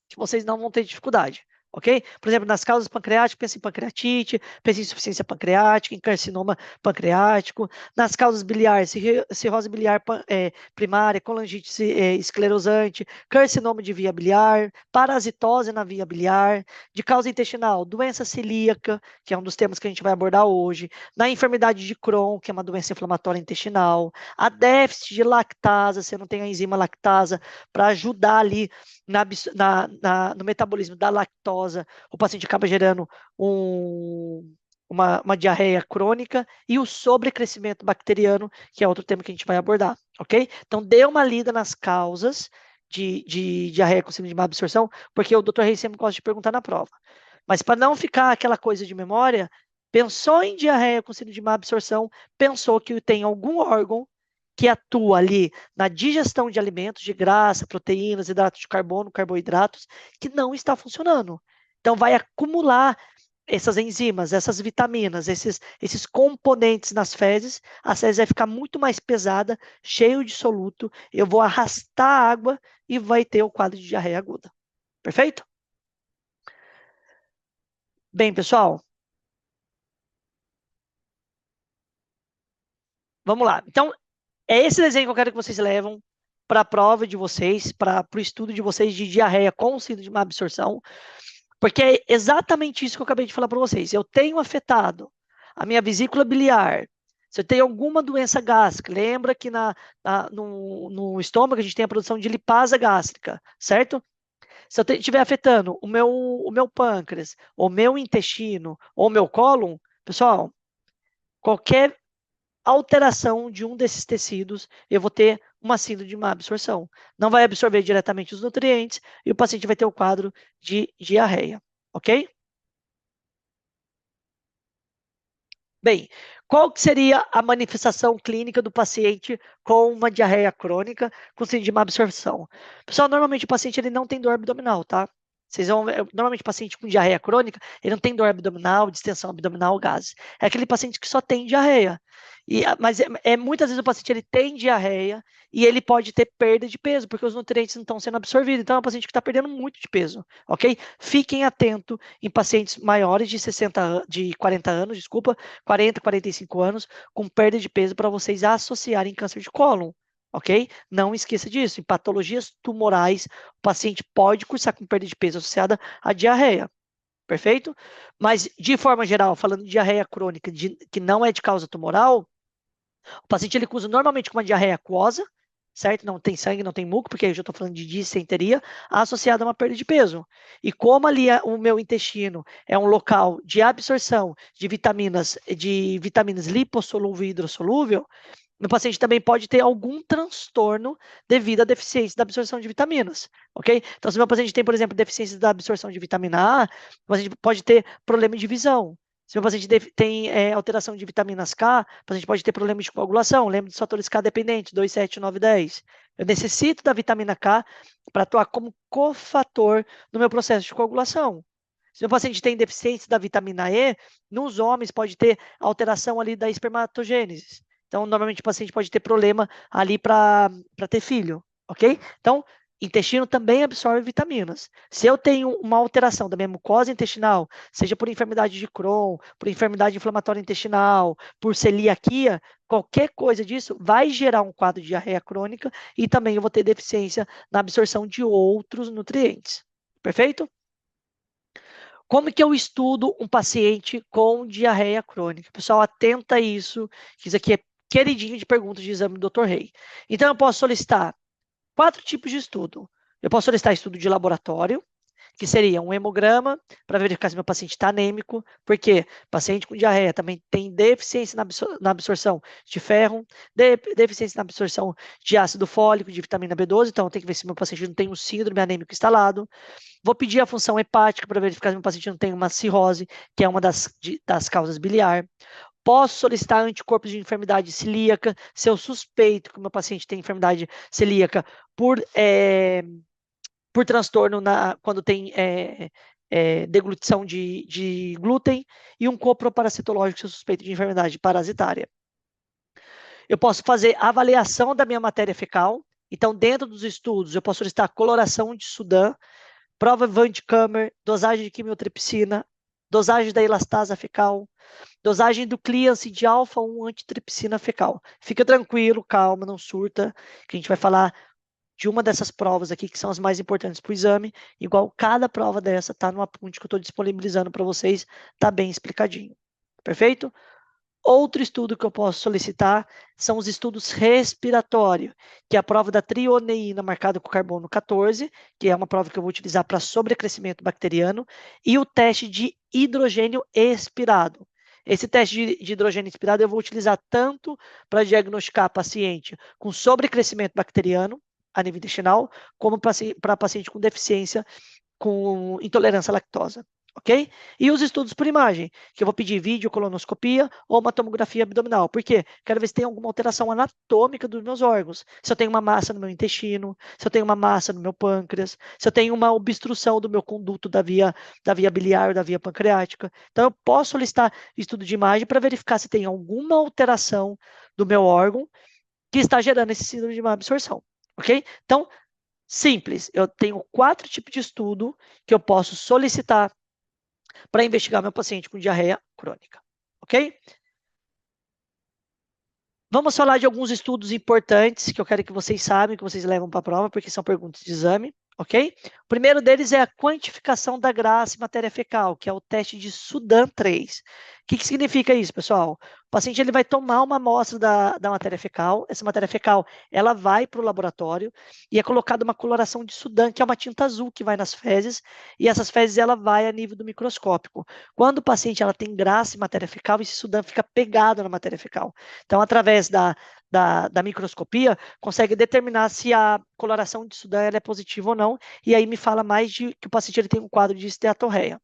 que vocês não vão ter dificuldade. Ok? Por exemplo, nas causas pancreáticas, pensa em pancreatite, pensa em insuficiência pancreática, em carcinoma pancreático. Nas causas biliares, cirrose biliar primária, colangite esclerosante, carcinoma de via biliar, parasitose na via biliar, de causa intestinal, doença celíaca, que é um dos temas que a gente vai abordar hoje, na enfermidade de Crohn, que é uma doença inflamatória intestinal, a déficit de lactase, você não tem a enzima lactasa para ajudar ali no metabolismo da lactosa, o paciente acaba gerando uma diarreia crônica e o sobrecrescimento bacteriano, que é outro tema que a gente vai abordar, ok? Então, dê uma lida nas causas de diarreia com síndrome de má absorção, porque o Dr. Reis sempre gosta de perguntar na prova. Mas para não ficar aquela coisa de memória, pensou em diarreia com síndrome de má absorção, pensou que tem algum órgão que atua ali na digestão de alimentos, de graça, proteínas, hidratos de carbono, carboidratos, que não está funcionando. Então, vai acumular essas enzimas, essas vitaminas, esses componentes nas fezes, a fezes vai ficar muito mais pesada, cheio de soluto, eu vou arrastar a água e vai ter o quadro de diarreia aguda. Perfeito? Bem, pessoal, vamos lá. Então, é esse desenho que eu quero que vocês levam para a prova de vocês, para o estudo de vocês de diarreia com síndrome de má absorção, porque é exatamente isso que eu acabei de falar para vocês. Eu tenho afetado a minha vesícula biliar. Se eu tenho alguma doença gástrica, lembra que no estômago a gente tem a produção de lipase gástrica, certo? Se eu estiver afetando o meu pâncreas, o meu intestino, ou o meu cólon, pessoal, qualquer alteração de um desses tecidos, eu vou ter uma síndrome de má absorção. Não vai absorver diretamente os nutrientes e o paciente vai ter o quadro de diarreia, ok? Bem, qual que seria a manifestação clínica do paciente com uma diarreia crônica com síndrome de má absorção? Pessoal, normalmente o paciente ele não tem dor abdominal, tá? Vocês vão ver, normalmente o paciente com diarreia crônica, ele não tem dor abdominal, distensão abdominal, gases. É aquele paciente que só tem diarreia. Mas muitas vezes o paciente ele tem diarreia e ele pode ter perda de peso, porque os nutrientes não estão sendo absorvidos. Então é um paciente que está perdendo muito de peso, ok? Fiquem atentos em pacientes maiores de 40 anos, desculpa, 40, 45 anos, com perda de peso para vocês associarem câncer de cólon, ok? Não esqueça disso. Em patologias tumorais, o paciente pode cursar com perda de peso associada à diarreia. Perfeito? Mas, de forma geral, falando de diarreia crônica, que não é de causa tumoral, o paciente ele cursa normalmente com uma diarreia aquosa, certo? Não tem sangue, não tem muco, porque eu já estou falando de dissenteria, associada a uma perda de peso. E como ali o meu intestino é um local de absorção de vitaminas lipossolúvel e hidrossolúvel, meu paciente também pode ter algum transtorno devido à deficiência da absorção de vitaminas, ok? Então, se meu paciente tem, por exemplo, deficiência da absorção de vitamina A, o paciente pode ter problema de visão. Se meu paciente tem alteração de vitaminas K, o paciente pode ter problema de coagulação. Lembra dos fatores K dependentes, 2, 7, 9, 10. Eu necessito da vitamina K para atuar como cofator no meu processo de coagulação. Se meu paciente tem deficiência da vitamina E, nos homens pode ter alteração ali da espermatogênese. Então, normalmente o paciente pode ter problema ali para ter filho, ok? Então, intestino também absorve vitaminas. Se eu tenho uma alteração da minha mucosa intestinal, seja por enfermidade de Crohn, por enfermidade inflamatória intestinal, por celiaquia, qualquer coisa disso vai gerar um quadro de diarreia crônica e também eu vou ter deficiência na absorção de outros nutrientes. Perfeito? Como que eu estudo um paciente com diarreia crônica? Pessoal, atenta a isso, que isso aqui é queridinho de perguntas de exame do Dr. Rei. Então, eu posso solicitar 4 tipos de estudo. Eu posso solicitar estudo de laboratório, que seria um hemograma, para verificar se meu paciente está anêmico, porque paciente com diarreia também tem deficiência na absorção de ferro, deficiência na absorção de ácido fólico, de vitamina B12, então tem que ver se meu paciente não tem um síndrome anêmico instalado. Vou pedir a função hepática para verificar se meu paciente não tem uma cirrose, que é uma das causas biliar. posso solicitar anticorpos de enfermidade celíaca, se eu suspeito que o meu paciente tem enfermidade celíaca por transtorno quando tem deglutição de glúten, e um coproparasitológico se eu suspeito de enfermidade parasitária. Eu posso fazer avaliação da minha matéria fecal. Então, dentro dos estudos, eu posso solicitar coloração de Sudan, prova Van de Kammer, dosagem de quimiotripsina, dosagem da elastase fecal, dosagem do clearance de alfa-1 antitripsina fecal. Fica tranquilo, calma, não surta, que a gente vai falar de uma dessas provas aqui, que são as mais importantes para o exame, igual cada prova dessa está no apunte que eu estou disponibilizando para vocês, está bem explicadinho. Perfeito? Outro estudo que eu posso solicitar são os estudos respiratórios, que é a prova da trioneína marcada com carbono 14, que é uma prova que eu vou utilizar para sobrecrescimento bacteriano, e o teste de hidrogênio expirado. Esse teste de hidrogênio expirado eu vou utilizar tanto para diagnosticar paciente com sobrecrescimento bacteriano a nível intestinal, como para paciente com deficiência, com intolerância à lactose. Ok? E os estudos por imagem, que eu vou pedir vídeo, colonoscopia ou uma tomografia abdominal. Por quê? Quero ver se tem alguma alteração anatômica dos meus órgãos. Se eu tenho uma massa no meu intestino, se eu tenho uma massa no meu pâncreas, se eu tenho uma obstrução do meu conduto da via biliar ou da via pancreática. Então, eu posso solicitar estudo de imagem para verificar se tem alguma alteração do meu órgão que está gerando esse síndrome de má absorção. Ok? Então, simples. Eu tenho 4 tipos de estudo que eu posso solicitar para investigar meu paciente com diarreia crônica, ok? Vamos falar de alguns estudos importantes que eu quero que vocês saibam, que vocês levam para a prova, porque são perguntas de exame, ok? O primeiro deles é a quantificação da grasa em matéria fecal, que é o teste de Sudan 3. O que significa isso, pessoal? O paciente ele vai tomar uma amostra da matéria fecal, essa matéria fecal ela vai para o laboratório e é colocada uma coloração de Sudan, que é uma tinta azul que vai nas fezes, e essas fezes ela vai a nível do microscópico. Quando o paciente ela tem grasa em matéria fecal, esse Sudan fica pegado na matéria fecal. Então, através da microscopia, consegue determinar se a coloração de Sudan é positiva ou não, e aí me fala mais de que o paciente ele tem um quadro de esteatorreia.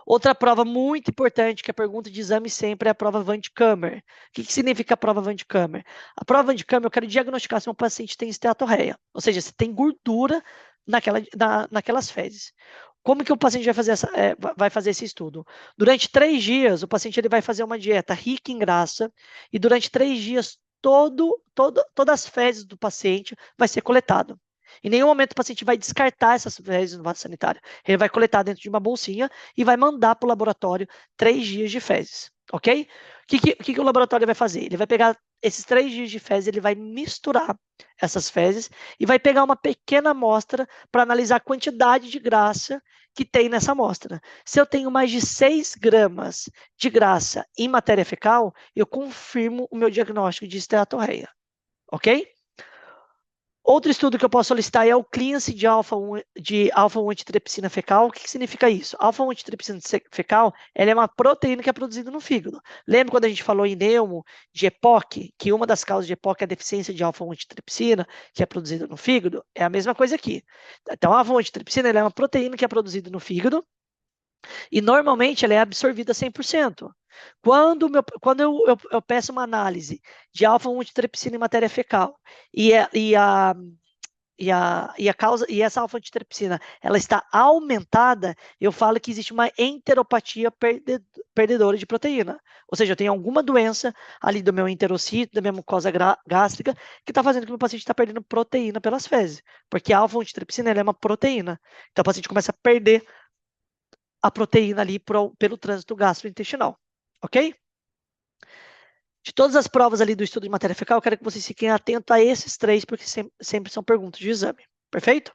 Outra prova muito importante, que é a pergunta de exame sempre, é a prova Van de Kammer. O que significa a prova Van de Kammer? A prova Van de Kammer, eu quero diagnosticar se um paciente tem esteatorreia, ou seja, se tem gordura naquelas fezes. Como que o paciente vai fazer esse estudo? Durante 3 dias, o paciente ele vai fazer uma dieta rica em grasa, e durante 3 dias, todas as fezes do paciente vai ser coletado. Em nenhum momento o paciente vai descartar essas fezes no vaso sanitário. Ele vai coletar dentro de uma bolsinha e vai mandar para o laboratório 3 dias de fezes, ok? O que o laboratório vai fazer? Ele vai pegar esses 3 dias de fezes, ele vai misturar essas fezes e vai pegar uma pequena amostra para analisar a quantidade de grasa que tem nessa amostra. Se eu tenho mais de 6 gramas de grasa em matéria fecal, eu confirmo o meu diagnóstico de esteatorreia, ok? Outro estudo que eu posso solicitar é o clearance de alfa-1 antitripsina fecal. O que significa isso? Alfa-1 antitripsina fecal ela é uma proteína que é produzida no fígado. Lembra quando a gente falou em neumo de EPOC, que uma das causas de EPOC é a deficiência de alfa-1 antitripsina, que é produzida no fígado? É a mesma coisa aqui. Então, a alfa-1 antitripsina ela é uma proteína que é produzida no fígado e normalmente ela é absorvida 100%. Quando eu peço uma análise de alfa-1 antitripsina em matéria fecal e essa alfa-antitripsina ela está aumentada, eu falo que existe uma enteropatia perdedora de proteína. Ou seja, eu tenho alguma doença ali do meu enterocito, da minha mucosa gástrica, que está fazendo com que o meu paciente está perdendo proteína pelas fezes. Porque a alfa-antitripsina é uma proteína. Então, o paciente começa a perder a proteína ali pelo trânsito gastrointestinal, ok? De todas as provas ali do estudo de matéria fecal, eu quero que vocês fiquem atentos a esses 3, porque sempre são perguntas de exame, perfeito?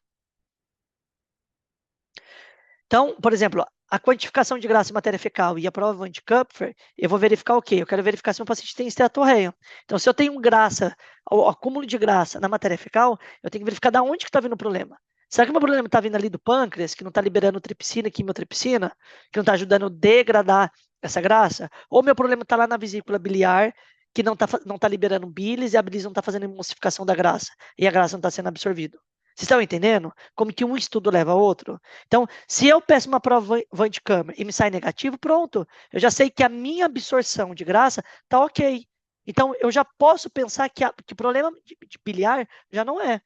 Então, por exemplo, a quantificação de grasa em matéria fecal e a prova Van de Kupfer, eu vou verificar o quê? Eu quero verificar se o paciente tem esteatorreia. Então, se eu tenho grasa, o acúmulo de grasa na matéria fecal, eu tenho que verificar de onde que está vindo o problema. Será que o meu problema está vindo ali do pâncreas, que não está liberando tripsina e quimiotripsina, que não está ajudando a degradar essa grasa? Ou meu problema está lá na vesícula biliar, que não tá liberando bilis e a bilis não está fazendo emulsificação da grasa, e a grasa não está sendo absorvida? Vocês estão entendendo? Como que um estudo leva a outro? Então, se eu peço uma prova van de câmera e me sai negativo, pronto. Eu já sei que a minha absorção de graça está ok. Então, eu já posso pensar que o problema de biliar já não é,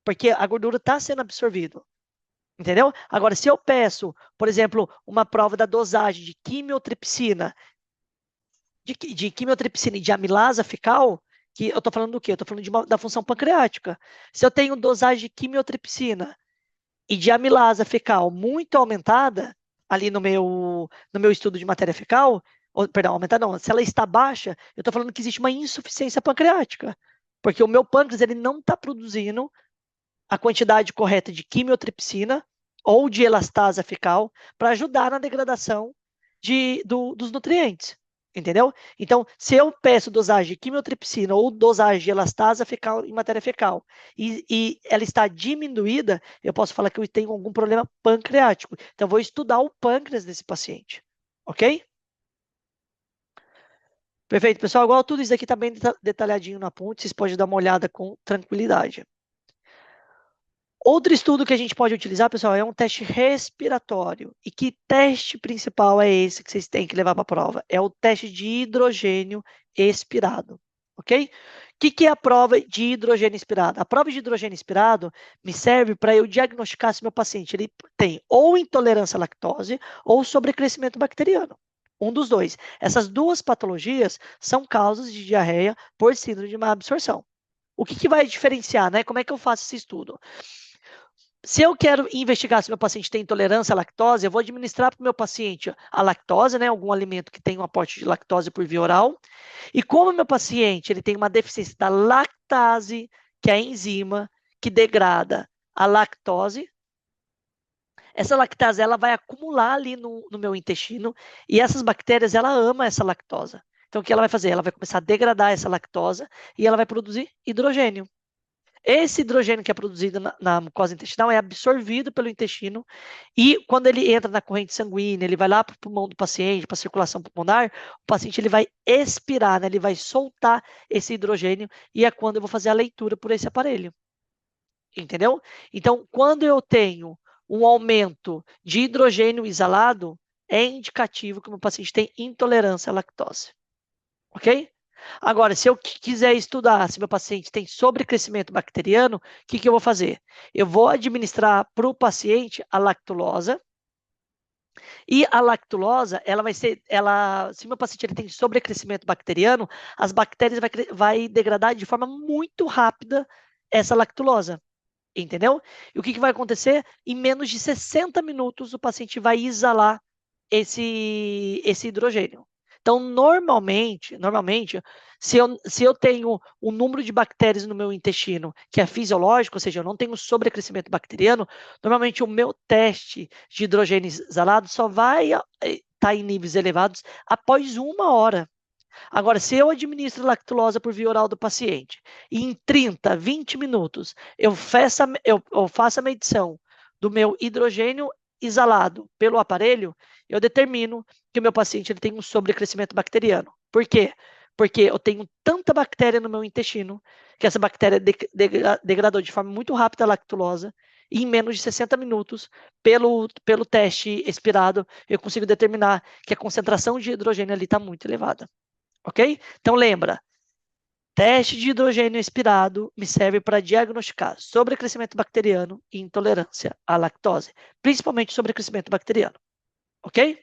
porque a gordura está sendo absorvida. Entendeu? Agora, se eu peço, por exemplo, uma prova da dosagem de quimiotripsina, de quimiotripsina e de amilasa fecal, que eu estou falando do quê? Eu estou falando da função pancreática. Se eu tenho dosagem de quimiotripsina e de amilasa fecal muito aumentada, ali no meu estudo de matéria fecal, perdão, aumentada não, se ela está baixa, eu estou falando que existe uma insuficiência pancreática, porque o meu pâncreas ele não está produzindo a quantidade correta de quimiotripsina ou de elastase fecal para ajudar na degradação dos nutrientes. Entendeu? Então, se eu peço dosagem de quimiotripsina ou dosagem de elastase fecal em matéria fecal e ela está diminuída, eu posso falar que eu tenho algum problema pancreático. Então, eu vou estudar o pâncreas desse paciente. Ok? Perfeito, pessoal. Igual tudo isso aqui está bem detalhadinho na ponte, vocês podem dar uma olhada com tranquilidade. Outro estudo que a gente pode utilizar, pessoal, é um teste respiratório. E que teste principal é esse que vocês têm que levar para a prova? É o teste de hidrogênio expirado, ok? O que é a prova de hidrogênio expirado? A prova de hidrogênio expirado me serve para eu diagnosticar se meu paciente ele tem ou intolerância à lactose ou sobrecrescimento bacteriano. Um dos dois. Essas duas patologias são causas de diarreia por síndrome de má absorção. O que vai diferenciar, né? Como é que eu faço esse estudo? Se eu quero investigar se meu paciente tem intolerância à lactose, eu vou administrar para o meu paciente a lactose, né, algum alimento que tem um aporte de lactose por via oral. E como meu paciente ele tem uma deficiência da lactase, que é a enzima que degrada a lactose, essa lactase ela vai acumular ali no meu intestino e essas bactérias ela ama essa lactose. Então o que ela vai fazer? Ela vai começar a degradar essa lactose e ela vai produzir hidrogênio. Esse hidrogênio que é produzido na mucosa intestinal é absorvido pelo intestino e quando ele entra na corrente sanguínea, ele vai lá para o pulmão do paciente, para a circulação pulmonar, o paciente ele vai expirar, né? Ele vai soltar esse hidrogênio e é quando eu vou fazer a leitura por esse aparelho. Entendeu? Então, quando eu tenho um aumento de hidrogênio exalado, é indicativo que o meu paciente tem intolerância à lactose. Ok? Agora, se eu quiser estudar se meu paciente tem sobrecrescimento bacteriano, o que eu vou fazer? Eu vou administrar para o paciente a lactulosa, e a lactulosa, ela vai ser, se meu paciente ele tem sobrecrescimento bacteriano, as bactérias vai degradar de forma muito rápida essa lactulosa. Entendeu? E o que vai acontecer? Em menos de 60 minutos, o paciente vai exalar esse hidrogênio. Então, normalmente, se eu tenho um número de bactérias no meu intestino que é fisiológico, ou seja, eu não tenho sobrecrescimento bacteriano, normalmente o meu teste de hidrogênio exalado só vai estar em níveis elevados após 1 hora. Agora, se eu administro lactulose por via oral do paciente e em 30, 20 minutos eu faço a medição do meu hidrogênio exalado pelo aparelho, eu determino que o meu paciente ele tem um sobrecrescimento bacteriano. Por quê? Porque eu tenho tanta bactéria no meu intestino que essa bactéria degradou de forma muito rápida a lactulose e em menos de 60 minutos, pelo teste expirado, eu consigo determinar que a concentração de hidrogênio ali está muito elevada. Ok? Então lembra, teste de hidrogênio expirado me serve para diagnosticar sobrecrescimento bacteriano e intolerância à lactose, principalmente sobrecrescimento bacteriano. Ok?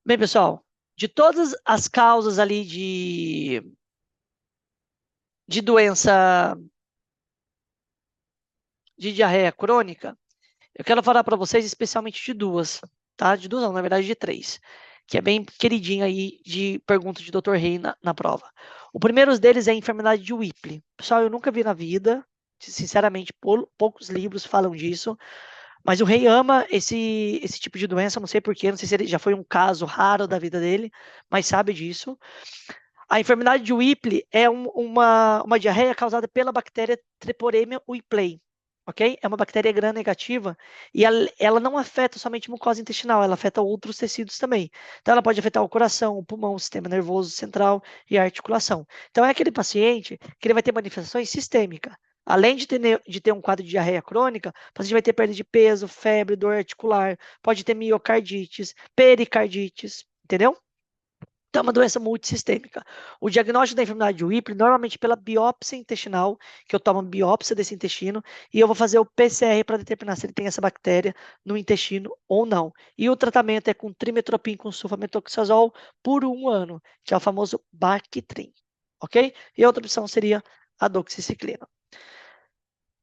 Bem, pessoal, de todas as causas ali de doença de diarreia crônica, eu quero falar para vocês especialmente de duas, tá? De duas não, na verdade de três, que é bem queridinho aí de pergunta de Dr. Rei na prova. O primeiro deles é a enfermidade de Whipple. Pessoal, eu nunca vi na vida, sinceramente, poucos livros falam disso, mas o Rei ama esse tipo de doença, não sei porquê, não sei se ele já foi um caso raro da vida dele, mas sabe disso. A enfermidade de Whipple é uma diarreia causada pela bactéria Treponema whipplei. ok? É uma bactéria gram-negativa e ela não afeta somente a mucosa intestinal, ela afeta outros tecidos também. Então, ela pode afetar o coração, o pulmão, o sistema nervoso central e a articulação. Então, é aquele paciente que ele vai ter manifestações sistêmicas. Além de ter um quadro de diarreia crônica, o paciente vai ter perda de peso, febre, dor articular, pode ter miocardites, pericardites, entendeu? Então, é uma doença multissistêmica. O diagnóstico da enfermidade de Whipple, normalmente pela biópsia intestinal, que eu tomo biópsia desse intestino, e eu vou fazer o PCR para determinar se ele tem essa bactéria no intestino ou não. E o tratamento é com trimetoprim com sulfamethoxazol por 1 ano, que é o famoso Bactrim, ok? E a outra opção seria a doxiciclina.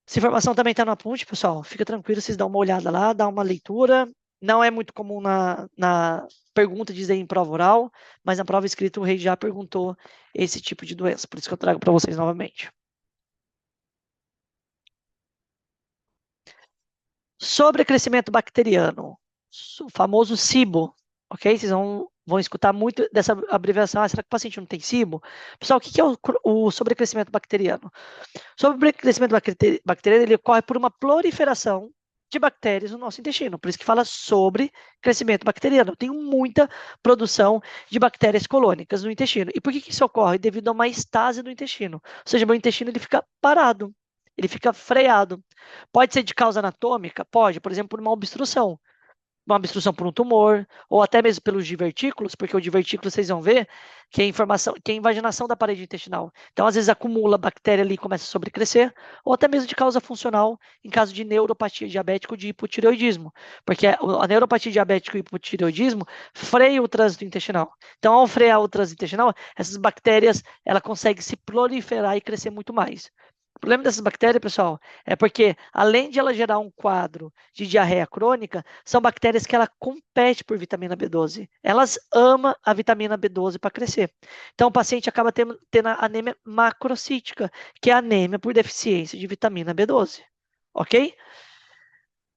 Essa informação também está na ponte, pessoal. Fica tranquilo, vocês dão uma olhada lá, dá uma leitura. Não é muito comum na pergunta dizer em prova oral, mas na prova escrita o rei já perguntou esse tipo de doença. Por isso que eu trago para vocês novamente. Sobrecrescimento bacteriano, o famoso SIBO, ok? Vocês vão escutar muito dessa abreviação. Ah, será que o paciente não tem SIBO? Pessoal, o que é o sobrecrescimento bacteriano? Sobre o crescimento bacteriano, ele ocorre por uma proliferação de bactérias no nosso intestino. Por isso que fala sobre crescimento bacteriano. Eu tenho muita produção de bactérias colônicas no intestino. E por que isso ocorre? Devido a uma estase do intestino. Ou seja, meu intestino ele fica parado, ele fica freado. Pode ser de causa anatômica? Pode, por exemplo, por uma obstrução por um tumor, ou até mesmo pelos divertículos, porque o divertículo vocês vão ver que é informação, que é invaginação da parede intestinal. Então, às vezes, acumula bactéria ali e começa a sobrecrescer, ou até mesmo de causa funcional, em caso de neuropatia diabética ou de hipotireoidismo, porque a neuropatia diabética e o hipotireoidismo freia o trânsito intestinal. Então, ao frear o trânsito intestinal, essas bactérias ela consegue se proliferar e crescer muito mais. O problema dessas bactérias, pessoal, é porque, além de ela gerar um quadro de diarreia crônica, são bactérias que ela compete por vitamina B12. Elas amam a vitamina B12 para crescer. Então, o paciente acaba tendo a anemia macrocítica, que é a anemia por deficiência de vitamina B12. Ok?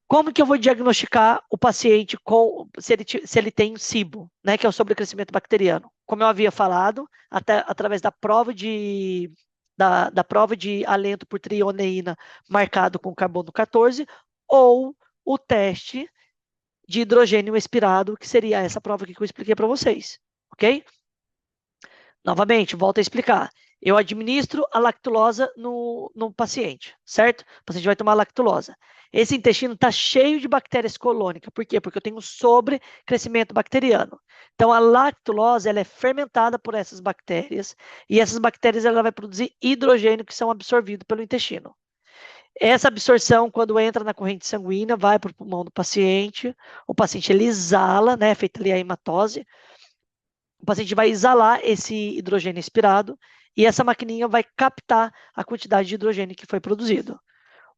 Como que eu vou diagnosticar o paciente se ele tem SIBO, né, que é o sobrecrescimento bacteriano? Como eu havia falado, até através da prova de alento por trioneína marcado com carbono 14, ou o teste de hidrogênio expirado, que seria essa prova aqui que eu expliquei para vocês, ok? Novamente, volto a explicar. Eu administro a lactulose no paciente, certo? O paciente vai tomar lactulose. Esse intestino está cheio de bactérias colônicas. Por quê? Porque eu tenho sobrecrescimento bacteriano. Então, a lactulose ela é fermentada por essas bactérias e essas bactérias ela vai produzir hidrogênio que são absorvidos pelo intestino. Essa absorção, quando entra na corrente sanguínea, vai para o pulmão do paciente. O paciente ele exala, né? Feita ali a hematose, o paciente vai exalar esse hidrogênio expirado e essa maquininha vai captar a quantidade de hidrogênio que foi produzido.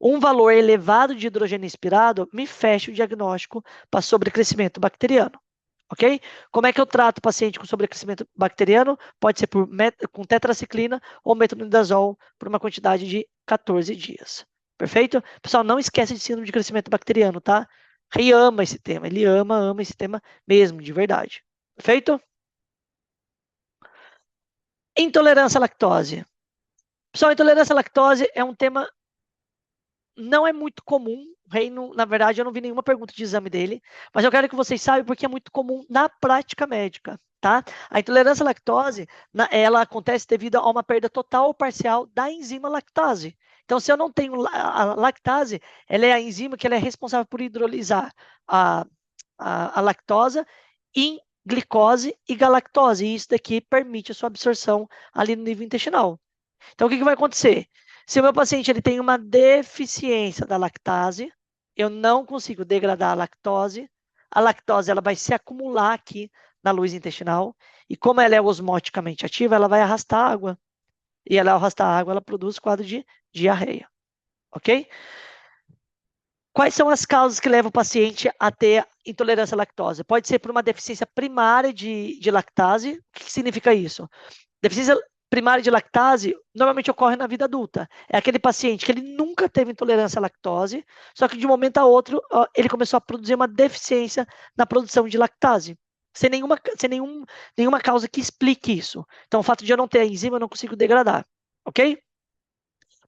Um valor elevado de hidrogênio expirado me fecha o diagnóstico para sobrecrescimento bacteriano. Ok? Como é que eu trato o paciente com sobrecrescimento bacteriano? Pode ser com tetraciclina ou metronidazol por uma quantidade de 14 dias. Perfeito? Pessoal, não esquece de síndrome de crescimento bacteriano, tá? Rei ama esse tema, ele ama esse tema mesmo, de verdade. Perfeito? Intolerância à lactose. Pessoal, intolerância à lactose é um tema não é muito comum. O Reino, na verdade, eu não vi nenhuma pergunta de exame dele, mas eu quero que vocês saibam porque é muito comum na prática médica, tá? A intolerância à lactose, ela acontece devido a uma perda total ou parcial da enzima lactase. Então, se eu não tenho a lactase, ela é a enzima que ela é responsável por hidrolisar a, a lactosa em glicose e galactose, e isso daqui permite a sua absorção ali no nível intestinal. Então, o que vai acontecer? Se o meu paciente ele tem uma deficiência da lactase, eu não consigo degradar a lactose ela vai se acumular aqui na luz intestinal, e como ela é osmoticamente ativa, ela vai arrastar água. E ela, ao arrastar água, ela produz quadro de diarreia. Ok? Quais são as causas que levam o paciente a ter intolerância à lactose? Pode ser por uma deficiência primária de lactase. O que significa isso? Deficiência primária de lactase normalmente ocorre na vida adulta. É aquele paciente que ele nunca teve intolerância à lactose, só que de um momento a outro ele começou a produzir uma deficiência na produção de lactase, sem nenhuma causa que explique isso. Então, o fato de eu não ter a enzima, eu não consigo degradar, ok?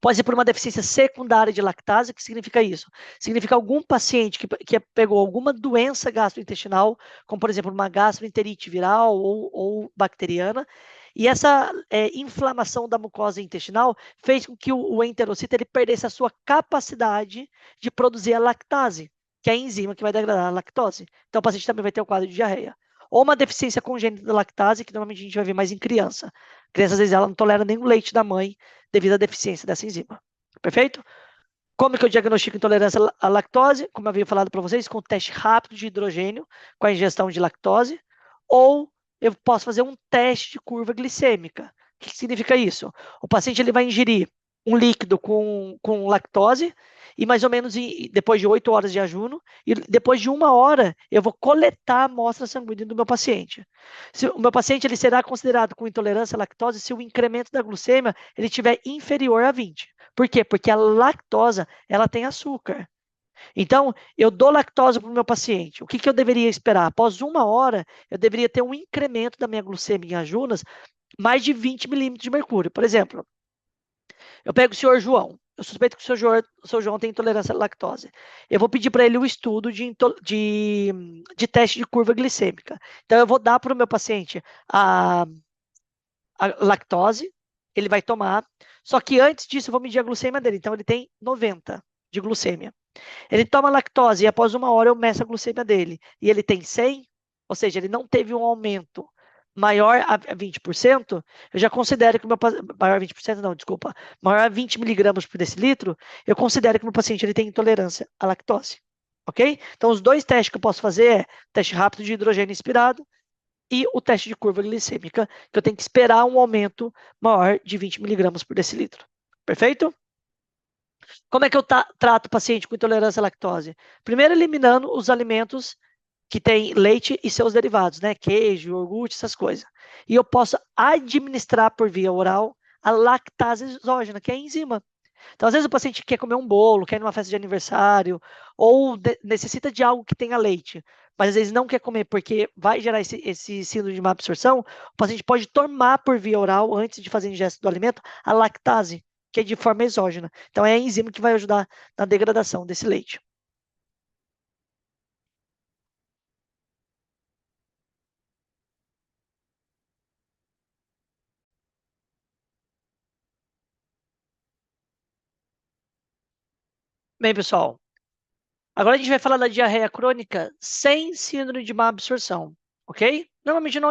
Pode ser por uma deficiência secundária de lactase. O que significa isso? Significa algum paciente que pegou alguma doença gastrointestinal, como por exemplo uma gastroenterite viral ou bacteriana, e essa inflamação da mucosa intestinal fez com que o enterocito ele perdesse a sua capacidade de produzir a lactase, que é a enzima que vai degradar a lactose. Então o paciente também vai ter o quadro de diarreia. Ou uma deficiência congênita da lactase, que normalmente a gente vai ver mais em criança. Criança, às vezes, ela não tolera nem o leite da mãe devido à deficiência dessa enzima. Perfeito? Como que eu diagnostico intolerância à lactose? Como eu havia falado para vocês, com o teste rápido de hidrogênio, com a ingestão de lactose, ou eu posso fazer um teste de curva glicêmica. O que significa isso? O paciente ele vai ingerir um líquido com lactose e mais ou menos depois de 8 horas de ajuno, e depois de 1 hora eu vou coletar a amostra sanguínea do meu paciente. O meu paciente ele será considerado com intolerância à lactose se o incremento da glucemia ele estiver inferior a 20. Por quê? Porque a lactose ela tem açúcar. Então, eu dou lactose para o meu paciente. O que eu deveria esperar? Após 1 hora, eu deveria ter um incremento da minha glucemia em ajunas mais de 20 milímetros de mercúrio. Por exemplo, eu pego o senhor João. Eu suspeito que o senhor João tem intolerância à lactose. Eu vou pedir para ele o estudo de teste de curva glicêmica. Então, eu vou dar para o meu paciente a lactose, ele vai tomar. Só que antes disso, eu vou medir a glucemia dele. Então, ele tem 90 de glucemia. Ele toma lactose e após 1 hora eu meço a glucemia dele. E ele tem 100, ou seja, ele não teve um aumento maior a 20%, eu já considero que o meu maior a 20% não, desculpa, maior a 20 miligramas por decilitro, eu considero que o meu paciente ele tem intolerância à lactose. Ok? Então, os dois testes que eu posso fazer é teste rápido de hidrogênio inspirado e o teste de curva glicêmica, que eu tenho que esperar um aumento maior de 20 miligramas por decilitro. Perfeito? Como é que eu trato o paciente com intolerância à lactose? Primeiro, eliminando os alimentos que têm leite e seus derivados, né? Queijo, iogurte, essas coisas. E eu posso administrar por via oral a lactase exógena, que é a enzima. Então, às vezes o paciente quer comer um bolo, quer ir numa festa de aniversário, ou necessita de algo que tenha leite, mas às vezes não quer comer porque vai gerar esse síndrome de má absorção, o paciente pode tomar por via oral, antes de fazer a ingesta do alimento, a lactase, que é de forma exógena. Então, é a enzima que vai ajudar na degradação desse leite. Bem, pessoal, agora a gente vai falar da diarreia crônica sem síndrome de má absorção, ok? Normalmente não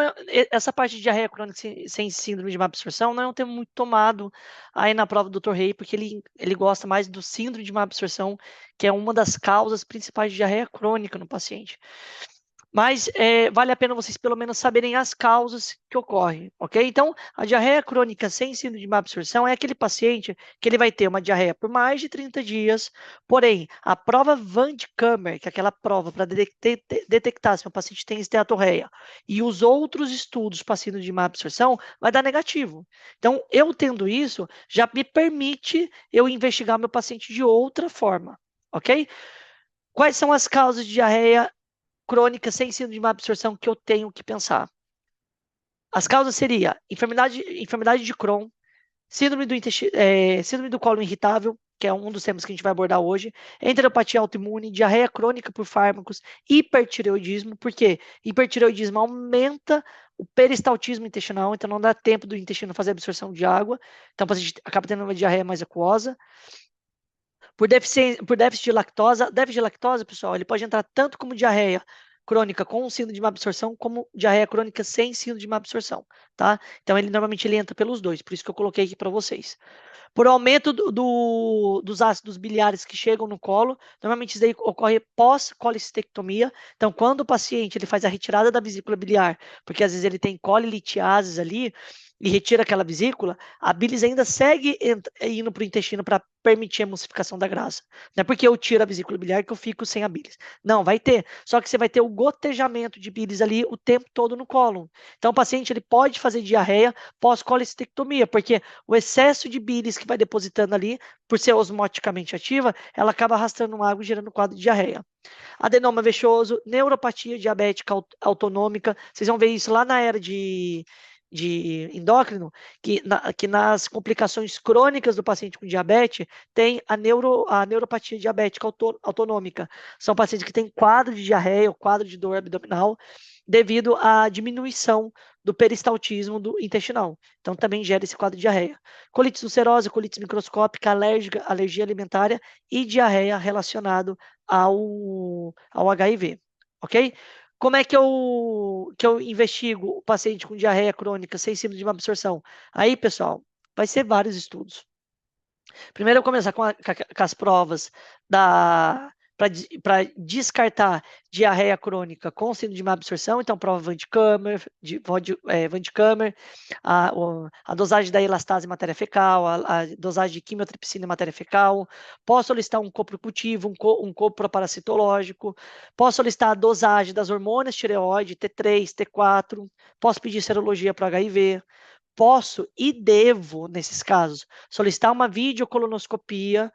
essa parte de diarreia crônica sem síndrome de má absorção não é um termo muito tomado aí na prova do Dr. Rei, porque ele gosta mais do síndrome de má absorção, que é uma das causas principais de diarreia crônica no paciente. Mas vale a pena vocês pelo menos saberem as causas que ocorrem, ok? Então, a diarreia crônica sem síndrome de má absorção é aquele paciente que ele vai ter uma diarreia por mais de 30 dias, porém, a prova Van de Kammer, que é aquela prova para detectar se o paciente tem esteatorreia, e os outros estudos para síndrome de má absorção, vai dar negativo. Então, eu tendo isso, já me permite eu investigar meu paciente de outra forma, ok? Quais são as causas de diarreia crônica sem síndrome de má absorção que eu tenho que pensar? As causas seriam enfermidade de Crohn, síndrome do colo irritável, que é um dos temas que a gente vai abordar hoje, enteropatia autoimune, diarreia crônica por fármacos, hipertireoidismo, porque hipertireoidismo aumenta o peristaltismo intestinal, então não dá tempo do intestino fazer absorção de água, então o paciente acaba tendo uma diarreia mais aquosa. Por déficit de lactose, pessoal, ele pode entrar tanto como diarreia crônica com síndrome de má absorção, como diarreia crônica sem síndrome de má absorção, tá? Então, ele normalmente ele entra pelos dois, por isso que eu coloquei aqui para vocês. Por aumento dos ácidos biliares que chegam no colo, normalmente isso daí ocorre pós-colicistectomia. Então, quando o paciente ele faz a retirada da vesícula biliar, porque às vezes ele tem colilitiases ali, e retira aquela vesícula, a bilis ainda segue indo para o intestino para permitir a emulsificação da grasa. Não é porque eu tiro a vesícula biliar que eu fico sem a bilis. Não, vai ter. Só que você vai ter o gotejamento de bilis ali o tempo todo no cólon. Então, o paciente ele pode fazer diarreia pós-colicistectomia, porque o excesso de bilis que vai depositando ali, por ser osmoticamente ativa, ela acaba arrastando água e gerando um quadro de diarreia. Adenoma vexoso, neuropatia diabética autonômica, vocês vão ver isso lá na era de endócrino, que nas complicações crônicas do paciente com diabetes tem a neuropatia diabética autonômica. São pacientes que têm quadro de diarreia ou quadro de dor abdominal devido à diminuição do peristaltismo do intestinal. Então também gera esse quadro de diarreia. Colite ulcerosa, colite microscópica, alérgica, alergia alimentar e diarreia relacionado ao HIV. Ok? Como é que eu investigo o paciente com diarreia crônica sem síndrome de má absorção? Aí, pessoal, vai ser vários estudos. Primeiro, eu vou começar com as provas para descartar diarreia crônica com síndrome de má absorção. Então, prova Van de Kammer, a dosagem da elastase em matéria fecal, a dosagem de quimiotripsina em matéria fecal. Posso solicitar um coprocultivo, um coproparasitológico. Posso solicitar a dosagem das hormônios tireoide, T3, T4. Posso pedir serologia para HIV. Posso e devo, nesses casos, solicitar uma videocolonoscopia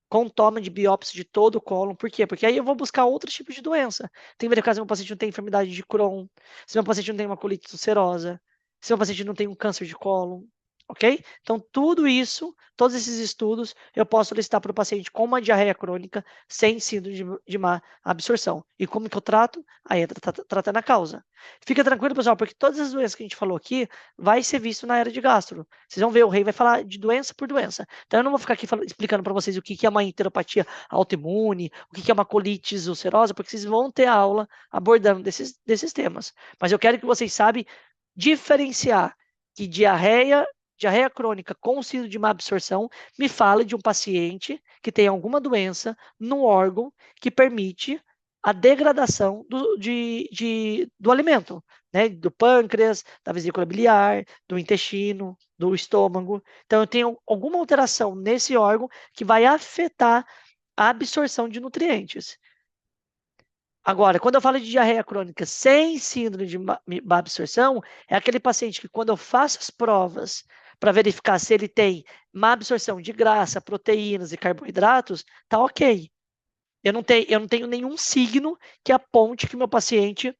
com toma de biópsia de todo o cólon. Por quê? Porque aí eu vou buscar outros tipos de doença. Tem que ver caso meu paciente não tem enfermidade de Crohn, se meu paciente não tem uma colite ulcerosa, se meu paciente não tem um câncer de cólon, ok? Então, tudo isso, todos esses estudos, eu posso solicitar para o paciente com uma diarreia crônica sem síndrome de má absorção. E como que eu trato? Aí é tratando a causa. Fica tranquilo, pessoal, porque todas as doenças que a gente falou aqui vai ser visto na área de gastro. Vocês vão ver, o rei vai falar de doença por doença. Então, eu não vou ficar aqui explicando para vocês o que é uma enteropatia autoimune, o que é uma colite ulcerosa, porque vocês vão ter aula abordando desses temas. Mas eu quero que vocês saibam diferenciar que diarreia crônica com síndrome de má absorção me fala de um paciente que tem alguma doença no órgão que permite a degradação do alimento, né? Do pâncreas, da vesícula biliar, do intestino, do estômago. Então, eu tenho alguma alteração nesse órgão que vai afetar a absorção de nutrientes. Agora, quando eu falo de diarreia crônica sem síndrome de má absorção, é aquele paciente que, quando eu faço as provas para verificar se ele tem má absorção de graça, proteínas e carboidratos, tá ok. Eu não tenho nenhum signo que aponte que meu paciente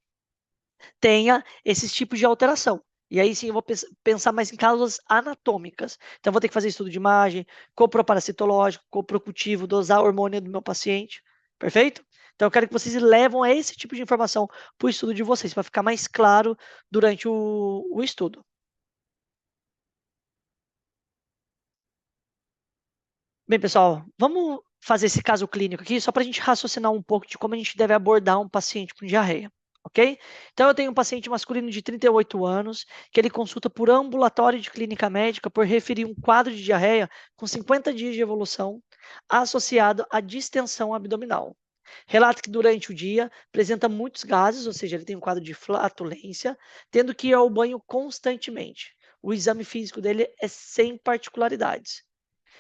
tenha esses tipos de alteração. E aí sim eu vou pensar mais em causas anatômicas. Então, eu vou ter que fazer estudo de imagem, coproparasitológico, coprocultivo, dosar hormônio do meu paciente. Perfeito? Então, eu quero que vocês levam a esse tipo de informação para o estudo de vocês, para ficar mais claro durante o estudo. Bem, pessoal, vamos fazer esse caso clínico aqui só para a gente raciocinar um pouco de como a gente deve abordar um paciente com diarreia, ok? Então, eu tenho um paciente masculino de 38 anos que ele consulta por ambulatório de clínica médica por referir um quadro de diarreia com 50 dias de evolução associado à distensão abdominal. Relata que durante o dia apresenta muitos gases, ou seja, ele tem um quadro de flatulência, tendo que ir ao banho constantemente. O exame físico dele é sem particularidades.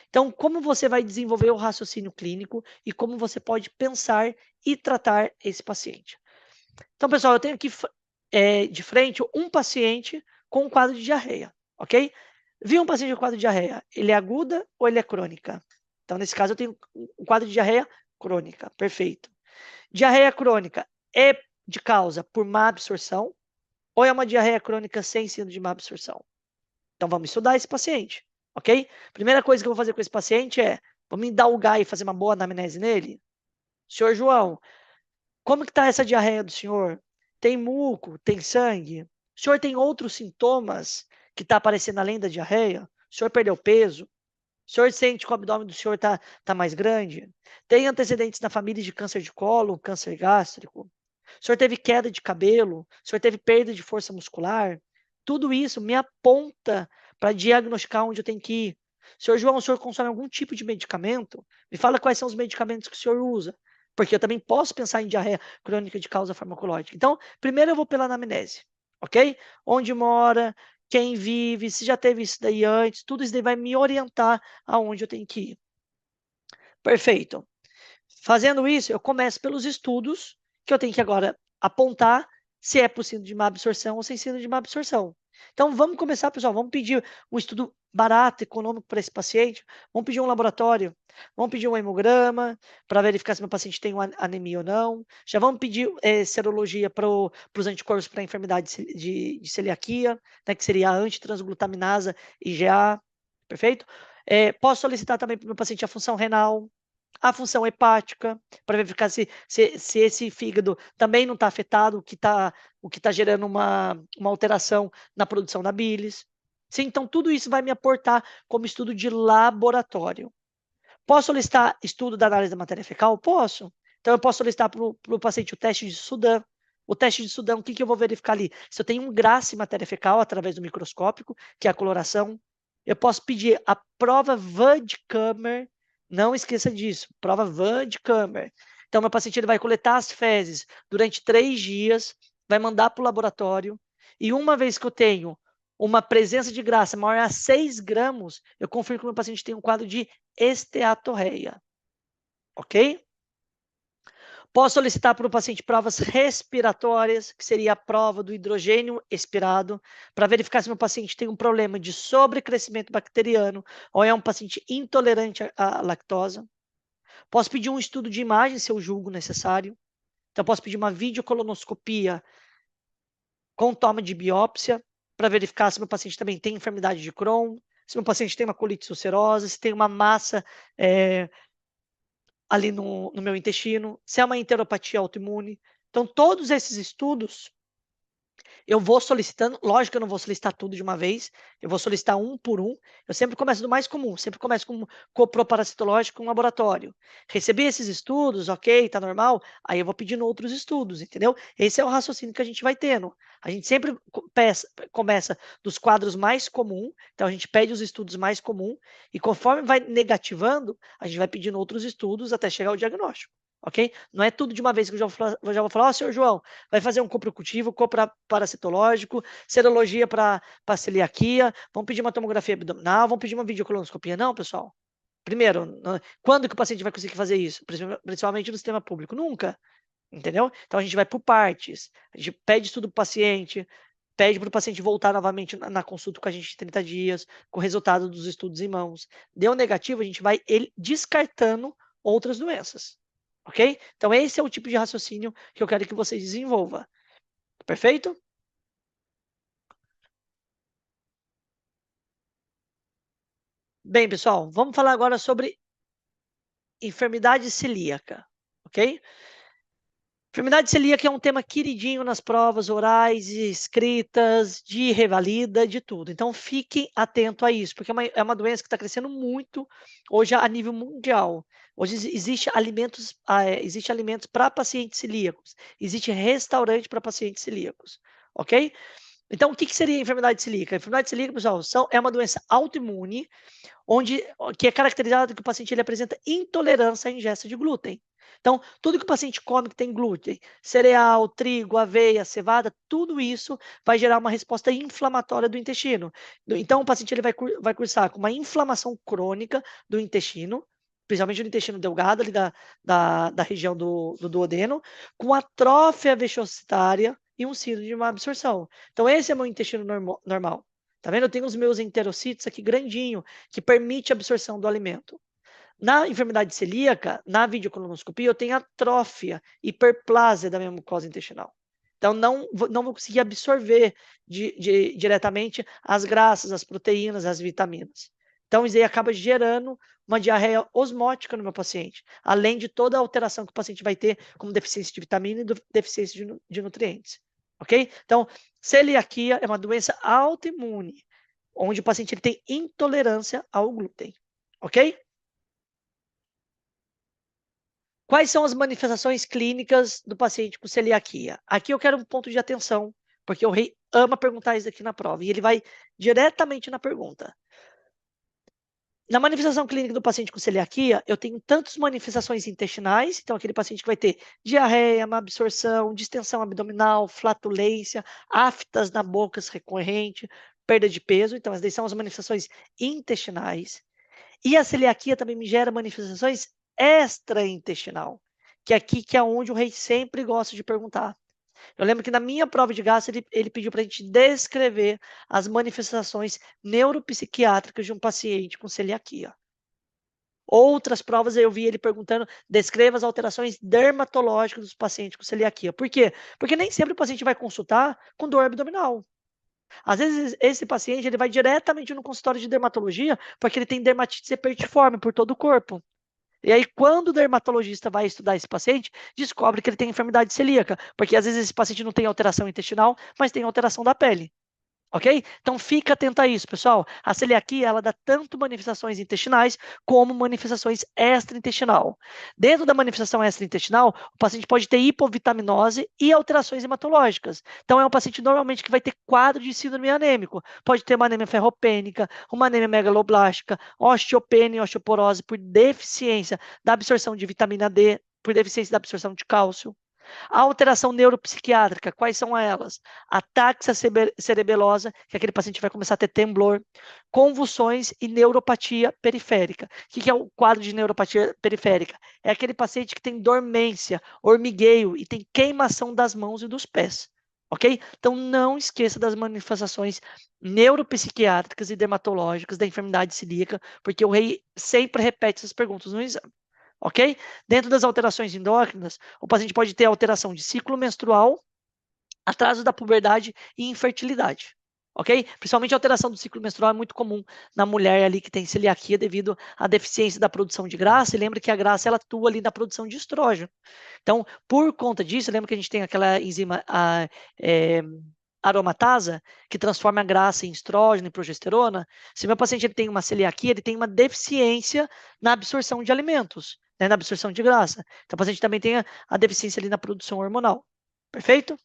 Então, como você vai desenvolver o raciocínio clínico e como você pode pensar e tratar esse paciente? Então, pessoal, eu tenho aqui de frente um paciente com um quadro de diarreia, ok? Vi um paciente com quadro de diarreia, ele é aguda ou ele é crônica? Então, nesse caso, eu tenho um quadro de diarreia crônica, perfeito. Diarreia crônica é de causa por má absorção ou é uma diarreia crônica sem síndrome de má absorção? Então, vamos estudar esse paciente, ok? Primeira coisa que eu vou fazer com esse paciente é, vamos indalgar e fazer uma boa anamnese nele? Senhor João, como que está essa diarreia do senhor? Tem muco? Tem sangue? O senhor tem outros sintomas que está aparecendo além da diarreia? O senhor perdeu peso? O senhor sente que o abdômen do senhor tá mais grande? Tem antecedentes na família de câncer de colo, câncer gástrico? O senhor teve queda de cabelo? O senhor teve perda de força muscular? Tudo isso me aponta para diagnosticar onde eu tenho que ir. Senhor João, o senhor consome algum tipo de medicamento? Me fala quais são os medicamentos que o senhor usa, porque eu também posso pensar em diarreia crônica de causa farmacológica. Então, primeiro eu vou pela anamnese, ok? Onde mora, quem vive, se já teve isso daí antes, tudo isso daí vai me orientar aonde eu tenho que ir. Perfeito. Fazendo isso, eu começo pelos estudos, que eu tenho que agora apontar se é por síndrome de má absorção ou sem síndrome de má absorção. Então, vamos começar, pessoal, vamos pedir um estudo barato, econômico para esse paciente, vamos pedir um laboratório, vamos pedir um hemograma para verificar se meu paciente tem anemia ou não, já vamos pedir serologia para os anticorpos para a enfermidade de celiaquia, né, que seria a antitransglutaminase IgA, perfeito? Posso solicitar também para o meu paciente a função renal, a função hepática, para verificar se esse fígado também não está afetado, o que tá gerando uma alteração na produção da bilis. Sim, então, tudo isso vai me aportar como estudo de laboratório. Posso solicitar estudo da análise da matéria fecal? Posso. Então, eu posso solicitar para o paciente o teste de Sudan. O teste de Sudan, o que eu vou verificar ali? Se eu tenho um graça em matéria fecal através do microscópico, que é a coloração. Eu posso pedir a prova Van-de-Kammer. Não esqueça disso, prova Van-de-Kammer. Então, meu paciente ele vai coletar as fezes durante 3 dias, vai mandar para o laboratório, e uma vez que eu tenho uma presença de graça maior a 6 gramas, eu confirmo que o meu paciente tem um quadro de esteatorreia, ok? Posso solicitar para o paciente provas respiratórias, que seria a prova do hidrogênio expirado, para verificar se o meu paciente tem um problema de sobrecrescimento bacteriano ou é um paciente intolerante à lactose. Posso pedir um estudo de imagem, se eu julgo necessário. Então, posso pedir uma videocolonoscopia com toma de biópsia, para verificar se meu paciente também tem enfermidade de Crohn, se meu paciente tem uma colite ulcerosa, se tem uma massa ali no meu intestino, se é uma enteropatia autoimune. Então, todos esses estudos eu vou solicitando, lógico que eu não vou solicitar tudo de uma vez, eu vou solicitar um por um. Eu sempre começo do mais comum, sempre começo com coproparasitológico com laboratório. Recebi esses estudos, ok, tá normal, aí eu vou pedindo outros estudos, entendeu? Esse é o raciocínio que a gente vai tendo. A gente sempre começa dos quadros mais comuns, então a gente pede os estudos mais comuns, e conforme vai negativando, a gente vai pedindo outros estudos até chegar ao diagnóstico. Ok? Não é tudo de uma vez que eu já vou falar, ó, senhor João, vai fazer um coprocultivo, coparasitológico, serologia para celiaquia, vamos pedir uma tomografia abdominal, vamos pedir uma videocolonoscopia. Não, pessoal. Primeiro, quando que o paciente vai conseguir fazer isso? Principalmente no sistema público? Nunca. Entendeu? Então a gente vai por partes. A gente pede estudo para o paciente, pede para o paciente voltar novamente na consulta com a gente em 30 dias, com o resultado dos estudos em mãos. Deu negativo, a gente vai descartando outras doenças. Ok? Então, esse é o tipo de raciocínio que eu quero que vocês desenvolvam. Perfeito? Bem, pessoal, vamos falar agora sobre enfermidade celíaca, ok? Enfermidade celíaca é um tema queridinho nas provas orais e escritas, de revalida, de tudo. Então, fiquem atentos a isso, porque é uma doença que está crescendo muito hoje a nível mundial. Hoje existe alimentos para pacientes celíacos, existe restaurante para pacientes celíacos, ok? Então, o que seria a enfermidade celíaca? A enfermidade celíaca, pessoal, é uma doença autoimune, que é caracterizada que o paciente ele apresenta intolerância à ingesta de glúten. Então, tudo que o paciente come que tem glúten, cereal, trigo, aveia, cevada, tudo isso vai gerar uma resposta inflamatória do intestino. Então, o paciente ele vai cursar com uma inflamação crônica do intestino, principalmente no intestino delgado, ali da região do duodeno, com atrofia vexocitária e um síndrome de má absorção. Então, esse é meu intestino normal. Tá vendo? Eu tenho os meus enterocitos aqui grandinho, que permite a absorção do alimento. Na enfermidade celíaca, na videocolonoscopia, eu tenho atrofia, hiperplásia da minha mucosa intestinal. Então, não vou conseguir absorver diretamente as graxas, as proteínas, as vitaminas. Então, isso aí acaba gerando uma diarreia osmótica no meu paciente, além de toda a alteração que o paciente vai ter, como deficiência de vitamina e deficiência de nutrientes. Ok? Então, celiaquia é uma doença autoimune, onde o paciente ele tem intolerância ao glúten. Ok? Quais são as manifestações clínicas do paciente com celiaquia? Aqui eu quero um ponto de atenção, porque o rei ama perguntar isso aqui na prova, e ele vai diretamente na pergunta. Na manifestação clínica do paciente com celiaquia, eu tenho tantas manifestações intestinais, então aquele paciente que vai ter diarreia, má absorção, distensão abdominal, flatulência, aftas na boca recorrente, perda de peso, então essas são as manifestações intestinais. E a celiaquia também me gera manifestações extraintestinal, que é onde o rei sempre gosta de perguntar. Eu lembro que na minha prova de gastro, ele pediu para a gente descrever as manifestações neuropsiquiátricas de um paciente com celiaquia. Outras provas eu vi ele perguntando, descreva as alterações dermatológicas dos pacientes com celiaquia. Por quê? Porque nem sempre o paciente vai consultar com dor abdominal. Às vezes, esse paciente ele vai diretamente no consultório de dermatologia porque ele tem dermatite sepertiforme por todo o corpo. E aí, quando o dermatologista vai estudar esse paciente, descobre que ele tem enfermidade celíaca, porque às vezes esse paciente não tem alteração intestinal, mas tem alteração da pele. Ok? Então fica atento a isso, pessoal. A celiaquia ela dá tanto manifestações intestinais como manifestações extraintestinal. Dentro da manifestação extraintestinal, o paciente pode ter hipovitaminose e alterações hematológicas. Então é um paciente normalmente que vai ter quadro de síndrome anêmico. Pode ter uma anemia ferropênica, uma anemia megaloblástica, osteopenia e osteoporose por deficiência da absorção de vitamina D, por deficiência da absorção de cálcio. A alteração neuropsiquiátrica, quais são elas? Ataxia cerebelosa, que aquele paciente vai começar a ter temblor, convulsões e neuropatia periférica. O que é o quadro de neuropatia periférica? É aquele paciente que tem dormência, hormigueio e tem queimação das mãos e dos pés. Ok? Então não esqueça das manifestações neuropsiquiátricas e dermatológicas da enfermidade celíaca, porque o rei sempre repete essas perguntas no exame. Ok? Dentro das alterações endócrinas, o paciente pode ter alteração de ciclo menstrual, atraso da puberdade e infertilidade. Ok? Principalmente a alteração do ciclo menstrual é muito comum na mulher ali que tem celiaquia devido à deficiência da produção de graça. E lembra que a graça ela atua ali na produção de estrógeno. Então, por conta disso, lembra que a gente tem aquela enzima aromatasa que transforma a graça em estrógeno e progesterona? Se meu paciente ele tem uma celiaquia, ele tem uma deficiência na absorção de alimentos, né, na absorção de graça. Então, o paciente também tem a deficiência ali na produção hormonal. Perfeito?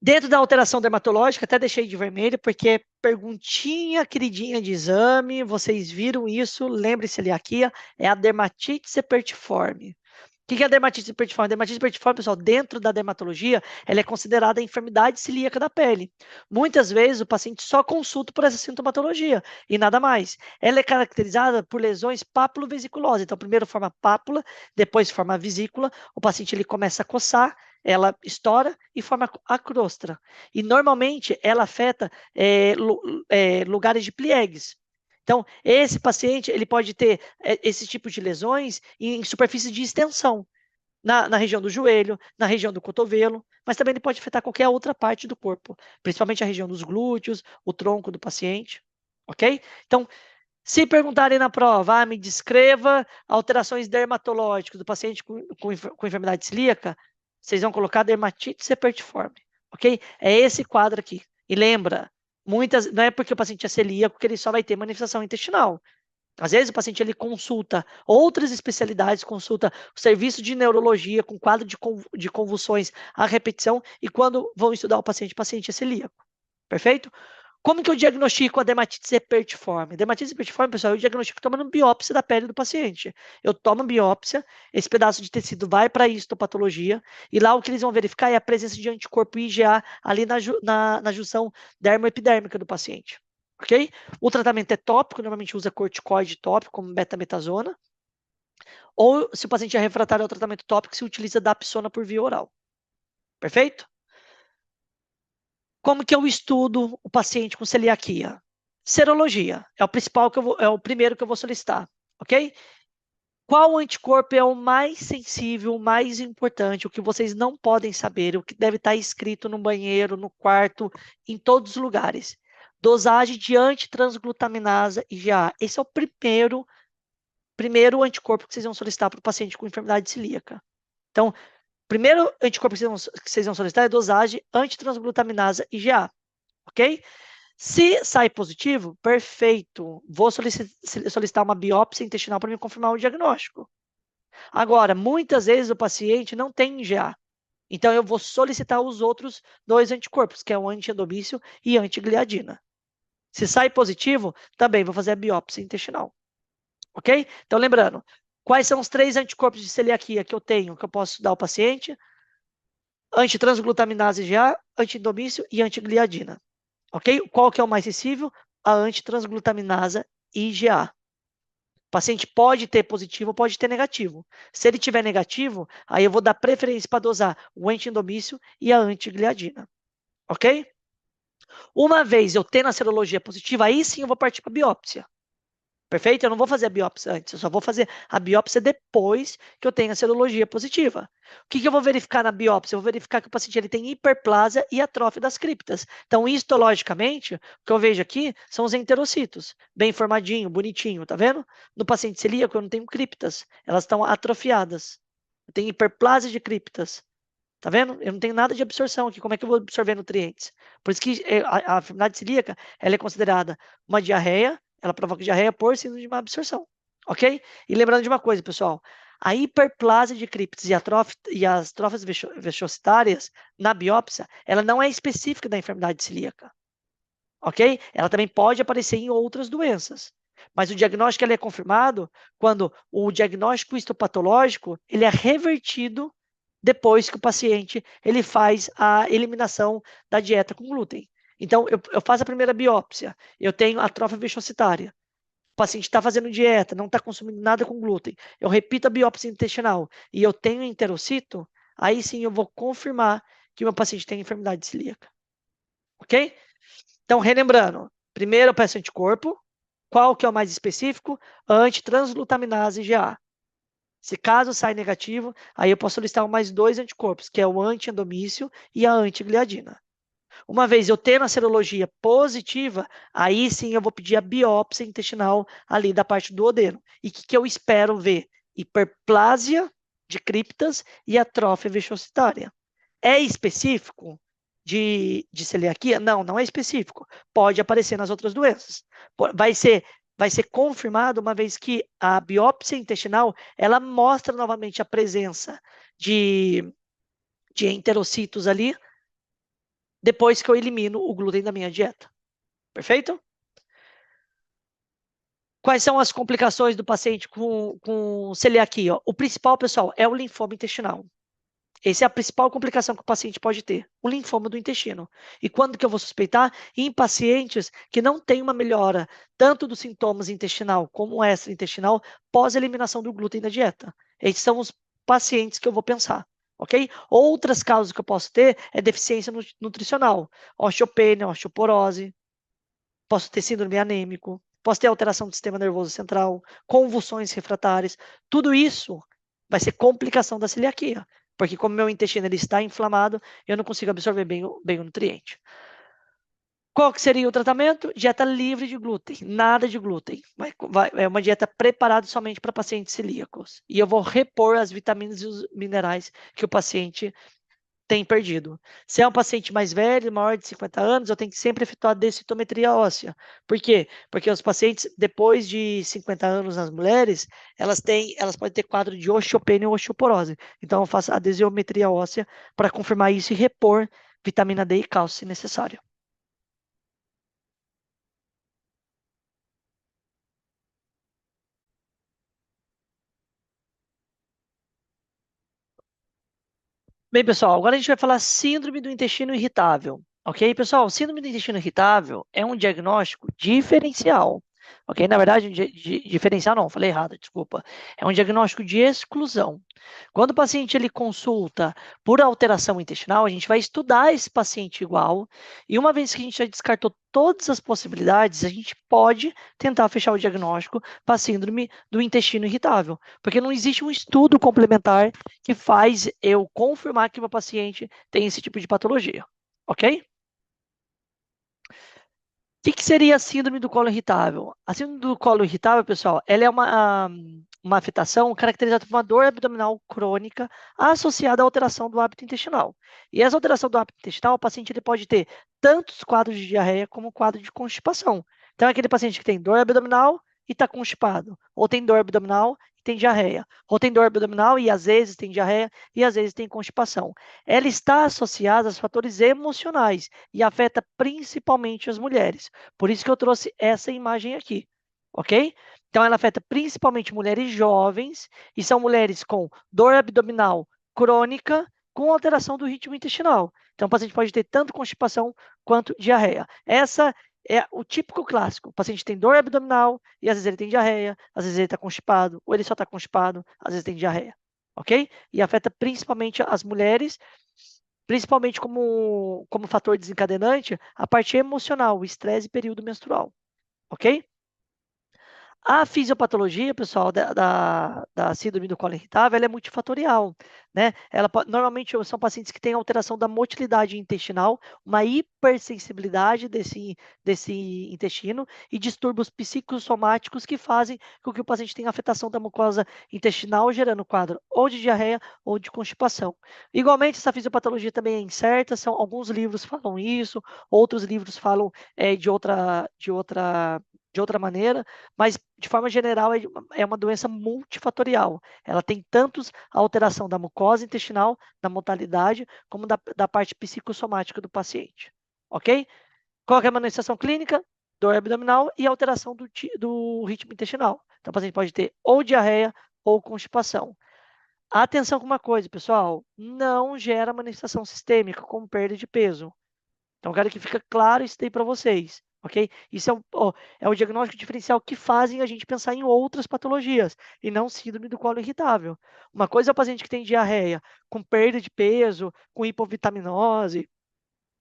Dentro da alteração dermatológica, até deixei de vermelho, porque é perguntinha queridinha de exame, vocês viram isso, lembre-se ali aqui, é a dermatite sepertiforme. O que é a dermatite sepertiforme? A dermatite sepertiforme, pessoal, dentro da dermatologia, ela é considerada a enfermidade celíaca da pele. Muitas vezes o paciente só consulta por essa sintomatologia e nada mais. Ela é caracterizada por lesões papulovesiculosas. Então, primeiro forma pápula, depois forma vesícula. O paciente ele começa a coçar, ela estoura e forma a crosta. E normalmente ela afeta lugares de pliegues. Então, esse paciente ele pode ter esse tipo de lesões em superfície de extensão, na região do joelho, na região do cotovelo, mas também ele pode afetar qualquer outra parte do corpo, principalmente a região dos glúteos, o tronco do paciente, ok? Então, se perguntarem na prova, me descreva alterações dermatológicas do paciente com enfermidade celíaca, vocês vão colocar dermatite sepertiforme, ok? É esse quadro aqui. E lembra, não é porque o paciente é celíaco que ele só vai ter manifestação intestinal. Às vezes o paciente ele consulta outras especialidades, consulta o serviço de neurologia com quadro de convulsões à repetição e quando vão estudar o paciente é celíaco. Perfeito? Como que eu diagnostico a dermatite sepertiforme? Dermatite sepertiforme, pessoal, eu diagnostico tomando biópsia da pele do paciente. Eu tomo biópsia, esse pedaço de tecido vai para a histopatologia, e lá o que eles vão verificar é a presença de anticorpo IgA ali na junção dermoepidérmica do paciente. Ok? O tratamento é tópico, normalmente usa corticoide tópico, como betametasona, ou se o paciente é refratário ao tratamento tópico, se utiliza dapsona por via oral. Perfeito? Como que eu estudo o paciente com celiaquia? Serologia é o principal é o primeiro que eu vou solicitar, ok? Qual anticorpo é o mais sensível, o mais importante, o que vocês não podem saber, o que deve estar escrito no banheiro, no quarto, em todos os lugares? Dosagem de antitransglutaminasa IgA. Esse é o primeiro anticorpo que vocês vão solicitar para o paciente com enfermidade celíaca. Então, primeiro anticorpo que vocês vão solicitar é dosagem antitransglutaminasa IgA, ok? Se sai positivo, perfeito. Vou solicitar uma biópsia intestinal para me confirmar o diagnóstico. Agora, muitas vezes o paciente não tem IgA. Então, eu vou solicitar os outros dois anticorpos, que é o antiendomício e antigliadina. Se sai positivo, também vou fazer a biópsia intestinal. Ok? Então, lembrando, quais são os 3 anticorpos de celiaquia que eu tenho, que eu posso dar ao paciente? Antitransglutaminase IgA, antiendomício e antigliadina. Ok? Qual que é o mais sensível? A antitransglutaminasa IgA. paciente pode ter positivo, pode ter negativo. Se ele tiver negativo, aí eu vou dar preferência para dosar o antiendomício e a antigliadina. Ok? Uma vez eu tendo a serologia positiva, aí sim eu vou partir para a biópsia. Perfeito? Eu não vou fazer a biópsia antes, eu só vou fazer a biópsia depois que eu tenho a serologia positiva. O que eu vou verificar na biópsia? Eu vou verificar que o paciente ele tem hiperplasia e atrofia das criptas. Então, histologicamente, o que eu vejo aqui são os enterocitos, bem formadinho, bonitinho, tá vendo? No paciente celíaco eu não tenho criptas, elas estão atrofiadas. Eu tenho hiperplasia de criptas. Tá vendo? Eu não tenho nada de absorção aqui. Como é que eu vou absorver nutrientes? Por isso que a enfermidade celíaca ela é considerada uma diarreia, ela provoca diarreia por síndrome de má absorção. Ok? E lembrando de uma coisa, pessoal. A hiperplasia de criptas e as trófias vexocitárias na biópsia, ela não é específica da enfermidade celíaca. Ok? Ela também pode aparecer em outras doenças. Mas o diagnóstico ele é confirmado quando o diagnóstico histopatológico ele é revertido depois que o paciente ele faz a eliminação da dieta com glúten. Então, eu faço a primeira biópsia, eu tenho atrofia vexocitária. O paciente está fazendo dieta, não está consumindo nada com glúten. Eu repito a biópsia intestinal e eu tenho enterocito, aí sim eu vou confirmar que o meu paciente tem enfermidade celíaca. Ok? Então, relembrando, primeiro eu peço anticorpo, qual que é o mais específico? Antitransglutaminase IgA. Se caso sai negativo, aí eu posso listar mais 2 anticorpos, que é o antiendomício e a antigliadina. Uma vez eu tendo a serologia positiva, aí sim eu vou pedir a biópsia intestinal ali da parte do duodeno. E o que eu espero ver? Hiperplasia de criptas e atrofia vexocitária. É específico de celiaquia? Não, não é específico. Pode aparecer nas outras doenças. Vai ser confirmado uma vez que a biópsia intestinal ela mostra novamente a presença de enterocitos ali depois que eu elimino o glúten da minha dieta. Perfeito? Quais são as complicações do paciente com celiaquia? O principal, pessoal, é o linfoma intestinal. Essa é a principal complicação que o paciente pode ter, o linfoma do intestino. E quando que eu vou suspeitar? Em pacientes que não têm uma melhora tanto dos sintomas intestinal como extraintestinal pós-eliminação do glúten da dieta. Esses são os pacientes que eu vou pensar, ok? Outras causas que eu posso ter é deficiência nutricional, osteopenia, osteoporose, posso ter síndrome anêmico, posso ter alteração do sistema nervoso central, convulsões refratárias. Tudo isso vai ser complicação da celiaquia, porque como meu intestino ele está inflamado, eu não consigo absorver bem o nutriente. Qual que seria o tratamento? Dieta livre de glúten, nada de glúten. É uma dieta preparada somente para pacientes celíacos. E eu vou repor as vitaminas e os minerais que o paciente tem perdido. Se é um paciente mais velho, maior de 50 anos, eu tenho que sempre efetuar densitometria óssea. Por quê? Porque os pacientes, depois de 50 anos nas mulheres, elas podem ter quadro de osteopenia ou osteoporose. Então, eu faço a densiometria óssea para confirmar isso e repor vitamina D e cálcio se necessário. Bem, pessoal, agora a gente vai falar síndrome do intestino irritável. Ok, pessoal? Síndrome do intestino irritável é um diagnóstico diferencial. Ok, na verdade, diferencial não, falei errado, desculpa. É um diagnóstico de exclusão. Quando o paciente ele consulta por alteração intestinal, a gente vai estudar esse paciente igual, e uma vez que a gente já descartou todas as possibilidades, a gente pode tentar fechar o diagnóstico para síndrome do intestino irritável, porque não existe um estudo complementar que faz eu confirmar que o meu paciente tem esse tipo de patologia, ok? O que seria a síndrome do colo irritável? A síndrome do colo irritável, pessoal, ela é uma afetação caracterizada por uma dor abdominal crônica associada à alteração do hábito intestinal. E essa alteração do hábito intestinal, o paciente ele pode ter tantos quadros de diarreia como quadro de constipação. Então, é aquele paciente que tem dor abdominal e está constipado, ou tem dor abdominal e tem diarreia, ou tem dor abdominal e às vezes tem diarreia e às vezes tem constipação. Ela está associada aos fatores emocionais e afeta principalmente as mulheres. Por isso que eu trouxe essa imagem aqui, ok? Então, ela afeta principalmente mulheres jovens e são mulheres com dor abdominal crônica com alteração do ritmo intestinal. Então, o paciente pode ter tanto constipação quanto diarreia. Essa é o típico clássico. O paciente tem dor abdominal e às vezes ele tem diarreia, às vezes ele está constipado, ou ele só está constipado, às vezes tem diarreia, ok? E afeta principalmente as mulheres, principalmente como fator desencadenante, a parte emocional, o estresse e período menstrual, ok? A fisiopatologia, pessoal, da síndrome do colo irritável, ela é multifatorial, né? Normalmente são pacientes que têm alteração da motilidade intestinal, uma hipersensibilidade desse intestino e distúrbios psicossomáticos que fazem com que o paciente tenha afetação da mucosa intestinal, gerando quadro ou de diarreia ou de constipação. Igualmente, essa fisiopatologia também é incerta, alguns livros falam isso, outros livros falam de outra maneira, mas de forma geral é uma doença multifatorial. Ela tem tantos a alteração da mucosa intestinal, da motilidade, como da parte psicossomática do paciente. Ok? Qual que é a manifestação clínica? Dor abdominal e alteração do ritmo intestinal. Então, o paciente pode ter ou diarreia ou constipação. Atenção com uma coisa, pessoal, não gera manifestação sistêmica, como perda de peso. Então, quero que fique claro isso daí para vocês, ok? Isso é o diagnóstico diferencial que fazem a gente pensar em outras patologias e não síndrome do colo irritável. Uma coisa é o paciente que tem diarreia com perda de peso, com hipovitaminose,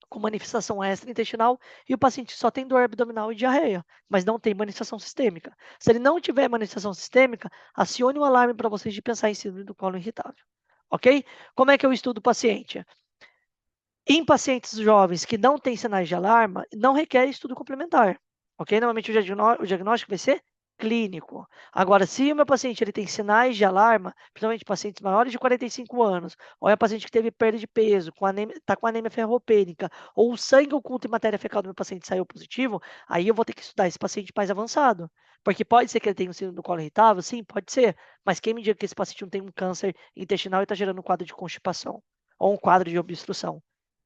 com manifestação extraintestinal, e o paciente só tem dor abdominal e diarreia, mas não tem manifestação sistêmica. Se ele não tiver manifestação sistêmica, acione o alarme para vocês de pensar em síndrome do colo irritável, ok? Como é que eu estudo o paciente? Em pacientes jovens que não têm sinais de alarma, não requer estudo complementar, ok? Normalmente o diagnóstico vai ser clínico. Agora, se o meu paciente ele tem sinais de alarma, principalmente pacientes maiores de 45 anos, ou é paciente que teve perda de peso, está com anemia ferropênica, ou o sangue oculto em matéria fecal do meu paciente saiu positivo, aí eu vou ter que estudar esse paciente mais avançado. Porque pode ser que ele tenha um síndrome do colo irritável, sim, pode ser, mas quem me diga que esse paciente não tem um câncer intestinal e está gerando um quadro de constipação, ou um quadro de obstrução?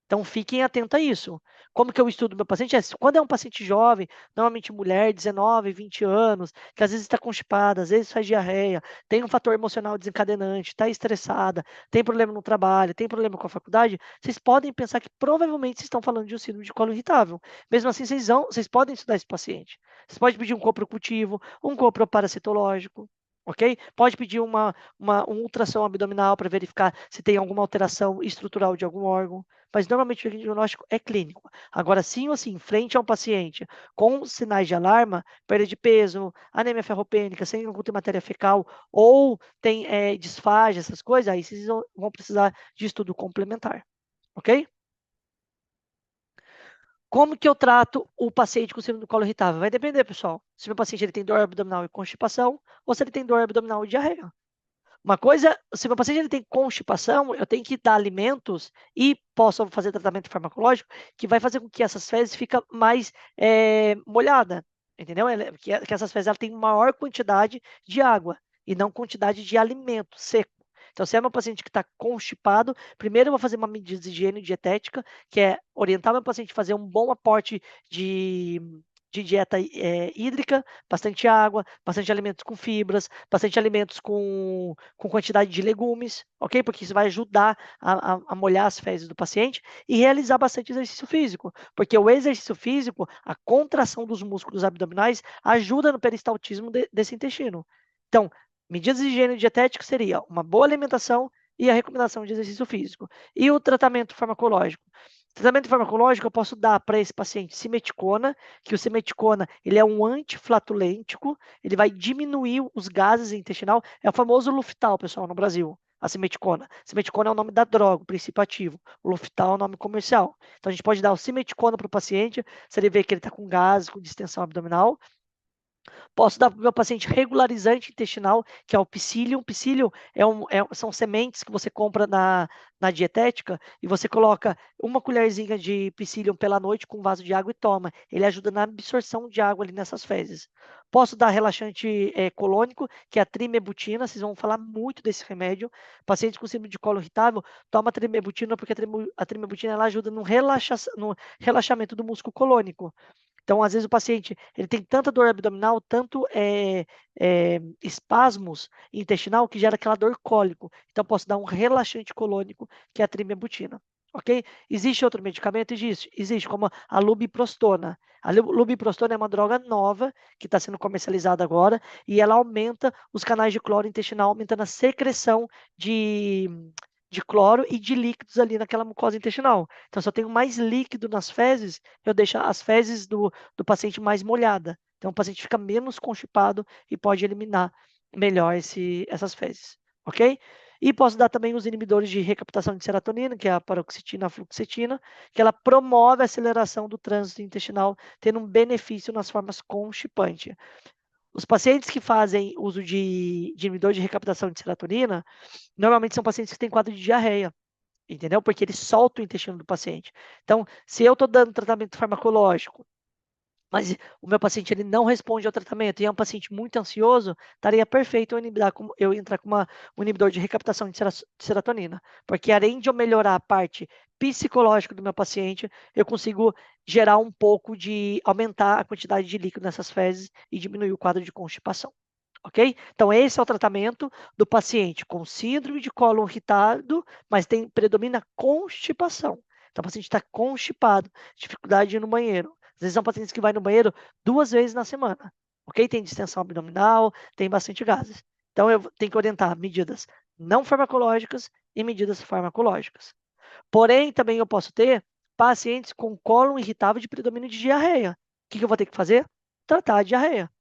Então, fiquem atentos a isso. Como que eu estudo meu paciente? Quando é um paciente jovem, normalmente mulher, 19, 20 anos, que às vezes está constipada, às vezes faz diarreia, tem um fator emocional desencadenante, está estressada, tem problema no trabalho, tem problema com a faculdade, vocês podem pensar que provavelmente vocês estão falando de um síndrome de colo irritável. Mesmo assim, vocês podem estudar esse paciente. Vocês podem pedir um coprocultivo, um copro parasitológico, ok? Pode pedir um ultrassom abdominal para verificar se tem alguma alteração estrutural de algum órgão, mas normalmente o diagnóstico é clínico. Agora, sim ou sim, frente a um paciente com sinais de alarma, perda de peso, anemia ferropênica, sem oculta matéria fecal, ou tem disfagia, essas coisas, aí vocês vão precisar de estudo complementar, ok? Como que eu trato o paciente com síndrome do colo irritável? Vai depender, pessoal. Se o meu paciente ele tem dor abdominal e constipação, ou se ele tem dor abdominal e diarreia. Uma coisa, se meu paciente ele tem constipação, eu tenho que dar alimentos e posso fazer tratamento farmacológico que vai fazer com que essas fezes fiquem mais molhada, entendeu? Que essas fezes ela têm maior quantidade de água e não quantidade de alimento seco. Então, se é meu paciente que está constipado, primeiro eu vou fazer uma medida de higiene dietética, que é orientar meu paciente a fazer um bom aporte de dieta hídrica, bastante água, bastante alimentos com fibras, bastante alimentos com quantidade de legumes, ok? Porque isso vai ajudar a molhar as fezes do paciente e realizar bastante exercício físico, porque o exercício físico, a contração dos músculos abdominais, ajuda no peristaltismo desse intestino. Então, medidas de higiene dietética seria uma boa alimentação e a recomendação de exercício físico. E o tratamento farmacológico? Tratamento farmacológico eu posso dar para esse paciente simeticona, que o simeticona ele é um antiflatulêntico, ele vai diminuir os gases intestinal, é o famoso Luftal, pessoal, no Brasil, a simeticona. Simeticona é o nome da droga, o princípio ativo. O Luftal é o nome comercial. Então a gente pode dar o simeticona para o paciente, se ele vê que ele está com gases, com distensão abdominal. Posso dar para o meu paciente regularizante intestinal, que é o psyllium. Psyllium são sementes que você compra na dietética e você coloca uma colherzinha de psyllium pela noite com um vaso de água e toma. Ele ajuda na absorção de água ali nessas fezes. Posso dar relaxante colônico, que é a trimebutina. Vocês vão falar muito desse remédio. Pacientes com síndrome de colo irritável, toma trimebutina, porque a trimebutina ela ajuda no relaxamento do músculo colônico. Então, às vezes, o paciente ele tem tanta dor abdominal, tanto espasmos intestinal, que gera aquela dor cólico. Então, posso dar um relaxante colônico, que é a trimebutina. ok? Existe outro medicamento? Existe, como a lubiprostona. A lubiprostona é uma droga nova que está sendo comercializada agora e ela aumenta os canais de cloro intestinal, aumentando a secreção de cloro e de líquidos ali naquela mucosa intestinal. Então, se eu tenho mais líquido nas fezes, eu deixo as fezes do paciente mais molhada. Então, o paciente fica menos constipado e pode eliminar melhor essas fezes, ok? E posso dar também os inibidores de recaptação de serotonina, que é a paroxetina, a fluoxetina, que ela promove a aceleração do trânsito intestinal, tendo um benefício nas formas constipantes. Os pacientes que fazem uso de inibidor de recaptação de serotonina, normalmente são pacientes que têm quadro de diarreia, entendeu? Porque ele solta o intestino do paciente. Então, se eu estou dando tratamento farmacológico, mas o meu paciente ele não responde ao tratamento e é um paciente muito ansioso, estaria perfeito eu entrar com um inibidor de recaptação de serotonina, porque além de eu melhorar a parte psicológica do meu paciente, eu consigo gerar um pouco aumentar a quantidade de líquido nessas fezes e diminuir o quadro de constipação. Ok? Então, esse é o tratamento do paciente com síndrome de cólon irritado, mas predomina constipação. Então, o paciente está constipado, dificuldade de ir no banheiro. Às vezes são pacientes que vai no banheiro 2 vezes na semana, ok? Tem distensão abdominal, tem bastante gases. Então, eu tenho que orientar medidas não farmacológicas e medidas farmacológicas. Porém, também eu posso ter pacientes com cólon irritável de predomínio de diarreia. O que eu vou ter que fazer? Tratar a diarreia.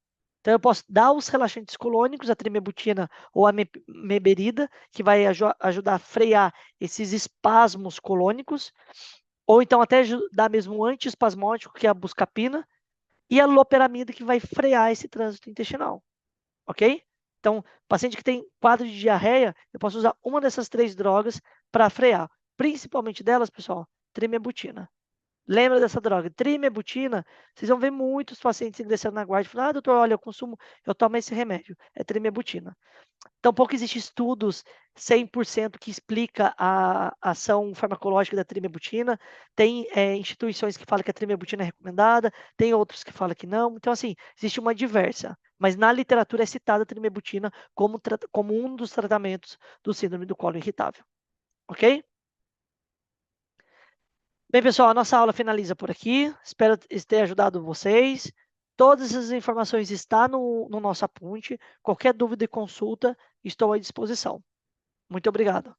Então, eu posso dar os relaxantes colônicos, a trimebutina ou a meberida, que vai ajudar a frear esses espasmos colônicos, ou então até dar mesmo um antiespasmódico, que é a buscapina, e a loperamida, que vai frear esse trânsito intestinal, ok? Então, paciente que tem quadro de diarreia, eu posso usar uma dessas 3 drogas para frear. Principalmente delas, pessoal, trimebutina. Lembra dessa droga? Trimebutina, vocês vão ver muitos pacientes ingressando na guarda e falando, doutor, olha, eu tomo esse remédio, é trimebutina. Tampouco existe estudos 100% que explica a ação farmacológica da trimebutina. Tem instituições que falam que a trimebutina é recomendada, tem outros que falam que não. Então, assim, existe uma diversa. Mas na literatura é citada a trimebutina como um dos tratamentos do síndrome do colo irritável. Ok? Bem, pessoal, a nossa aula finaliza por aqui. Espero ter ajudado vocês. Todas as informações estão no nosso apunte. Qualquer dúvida e consulta, estou à disposição. Muito obrigado.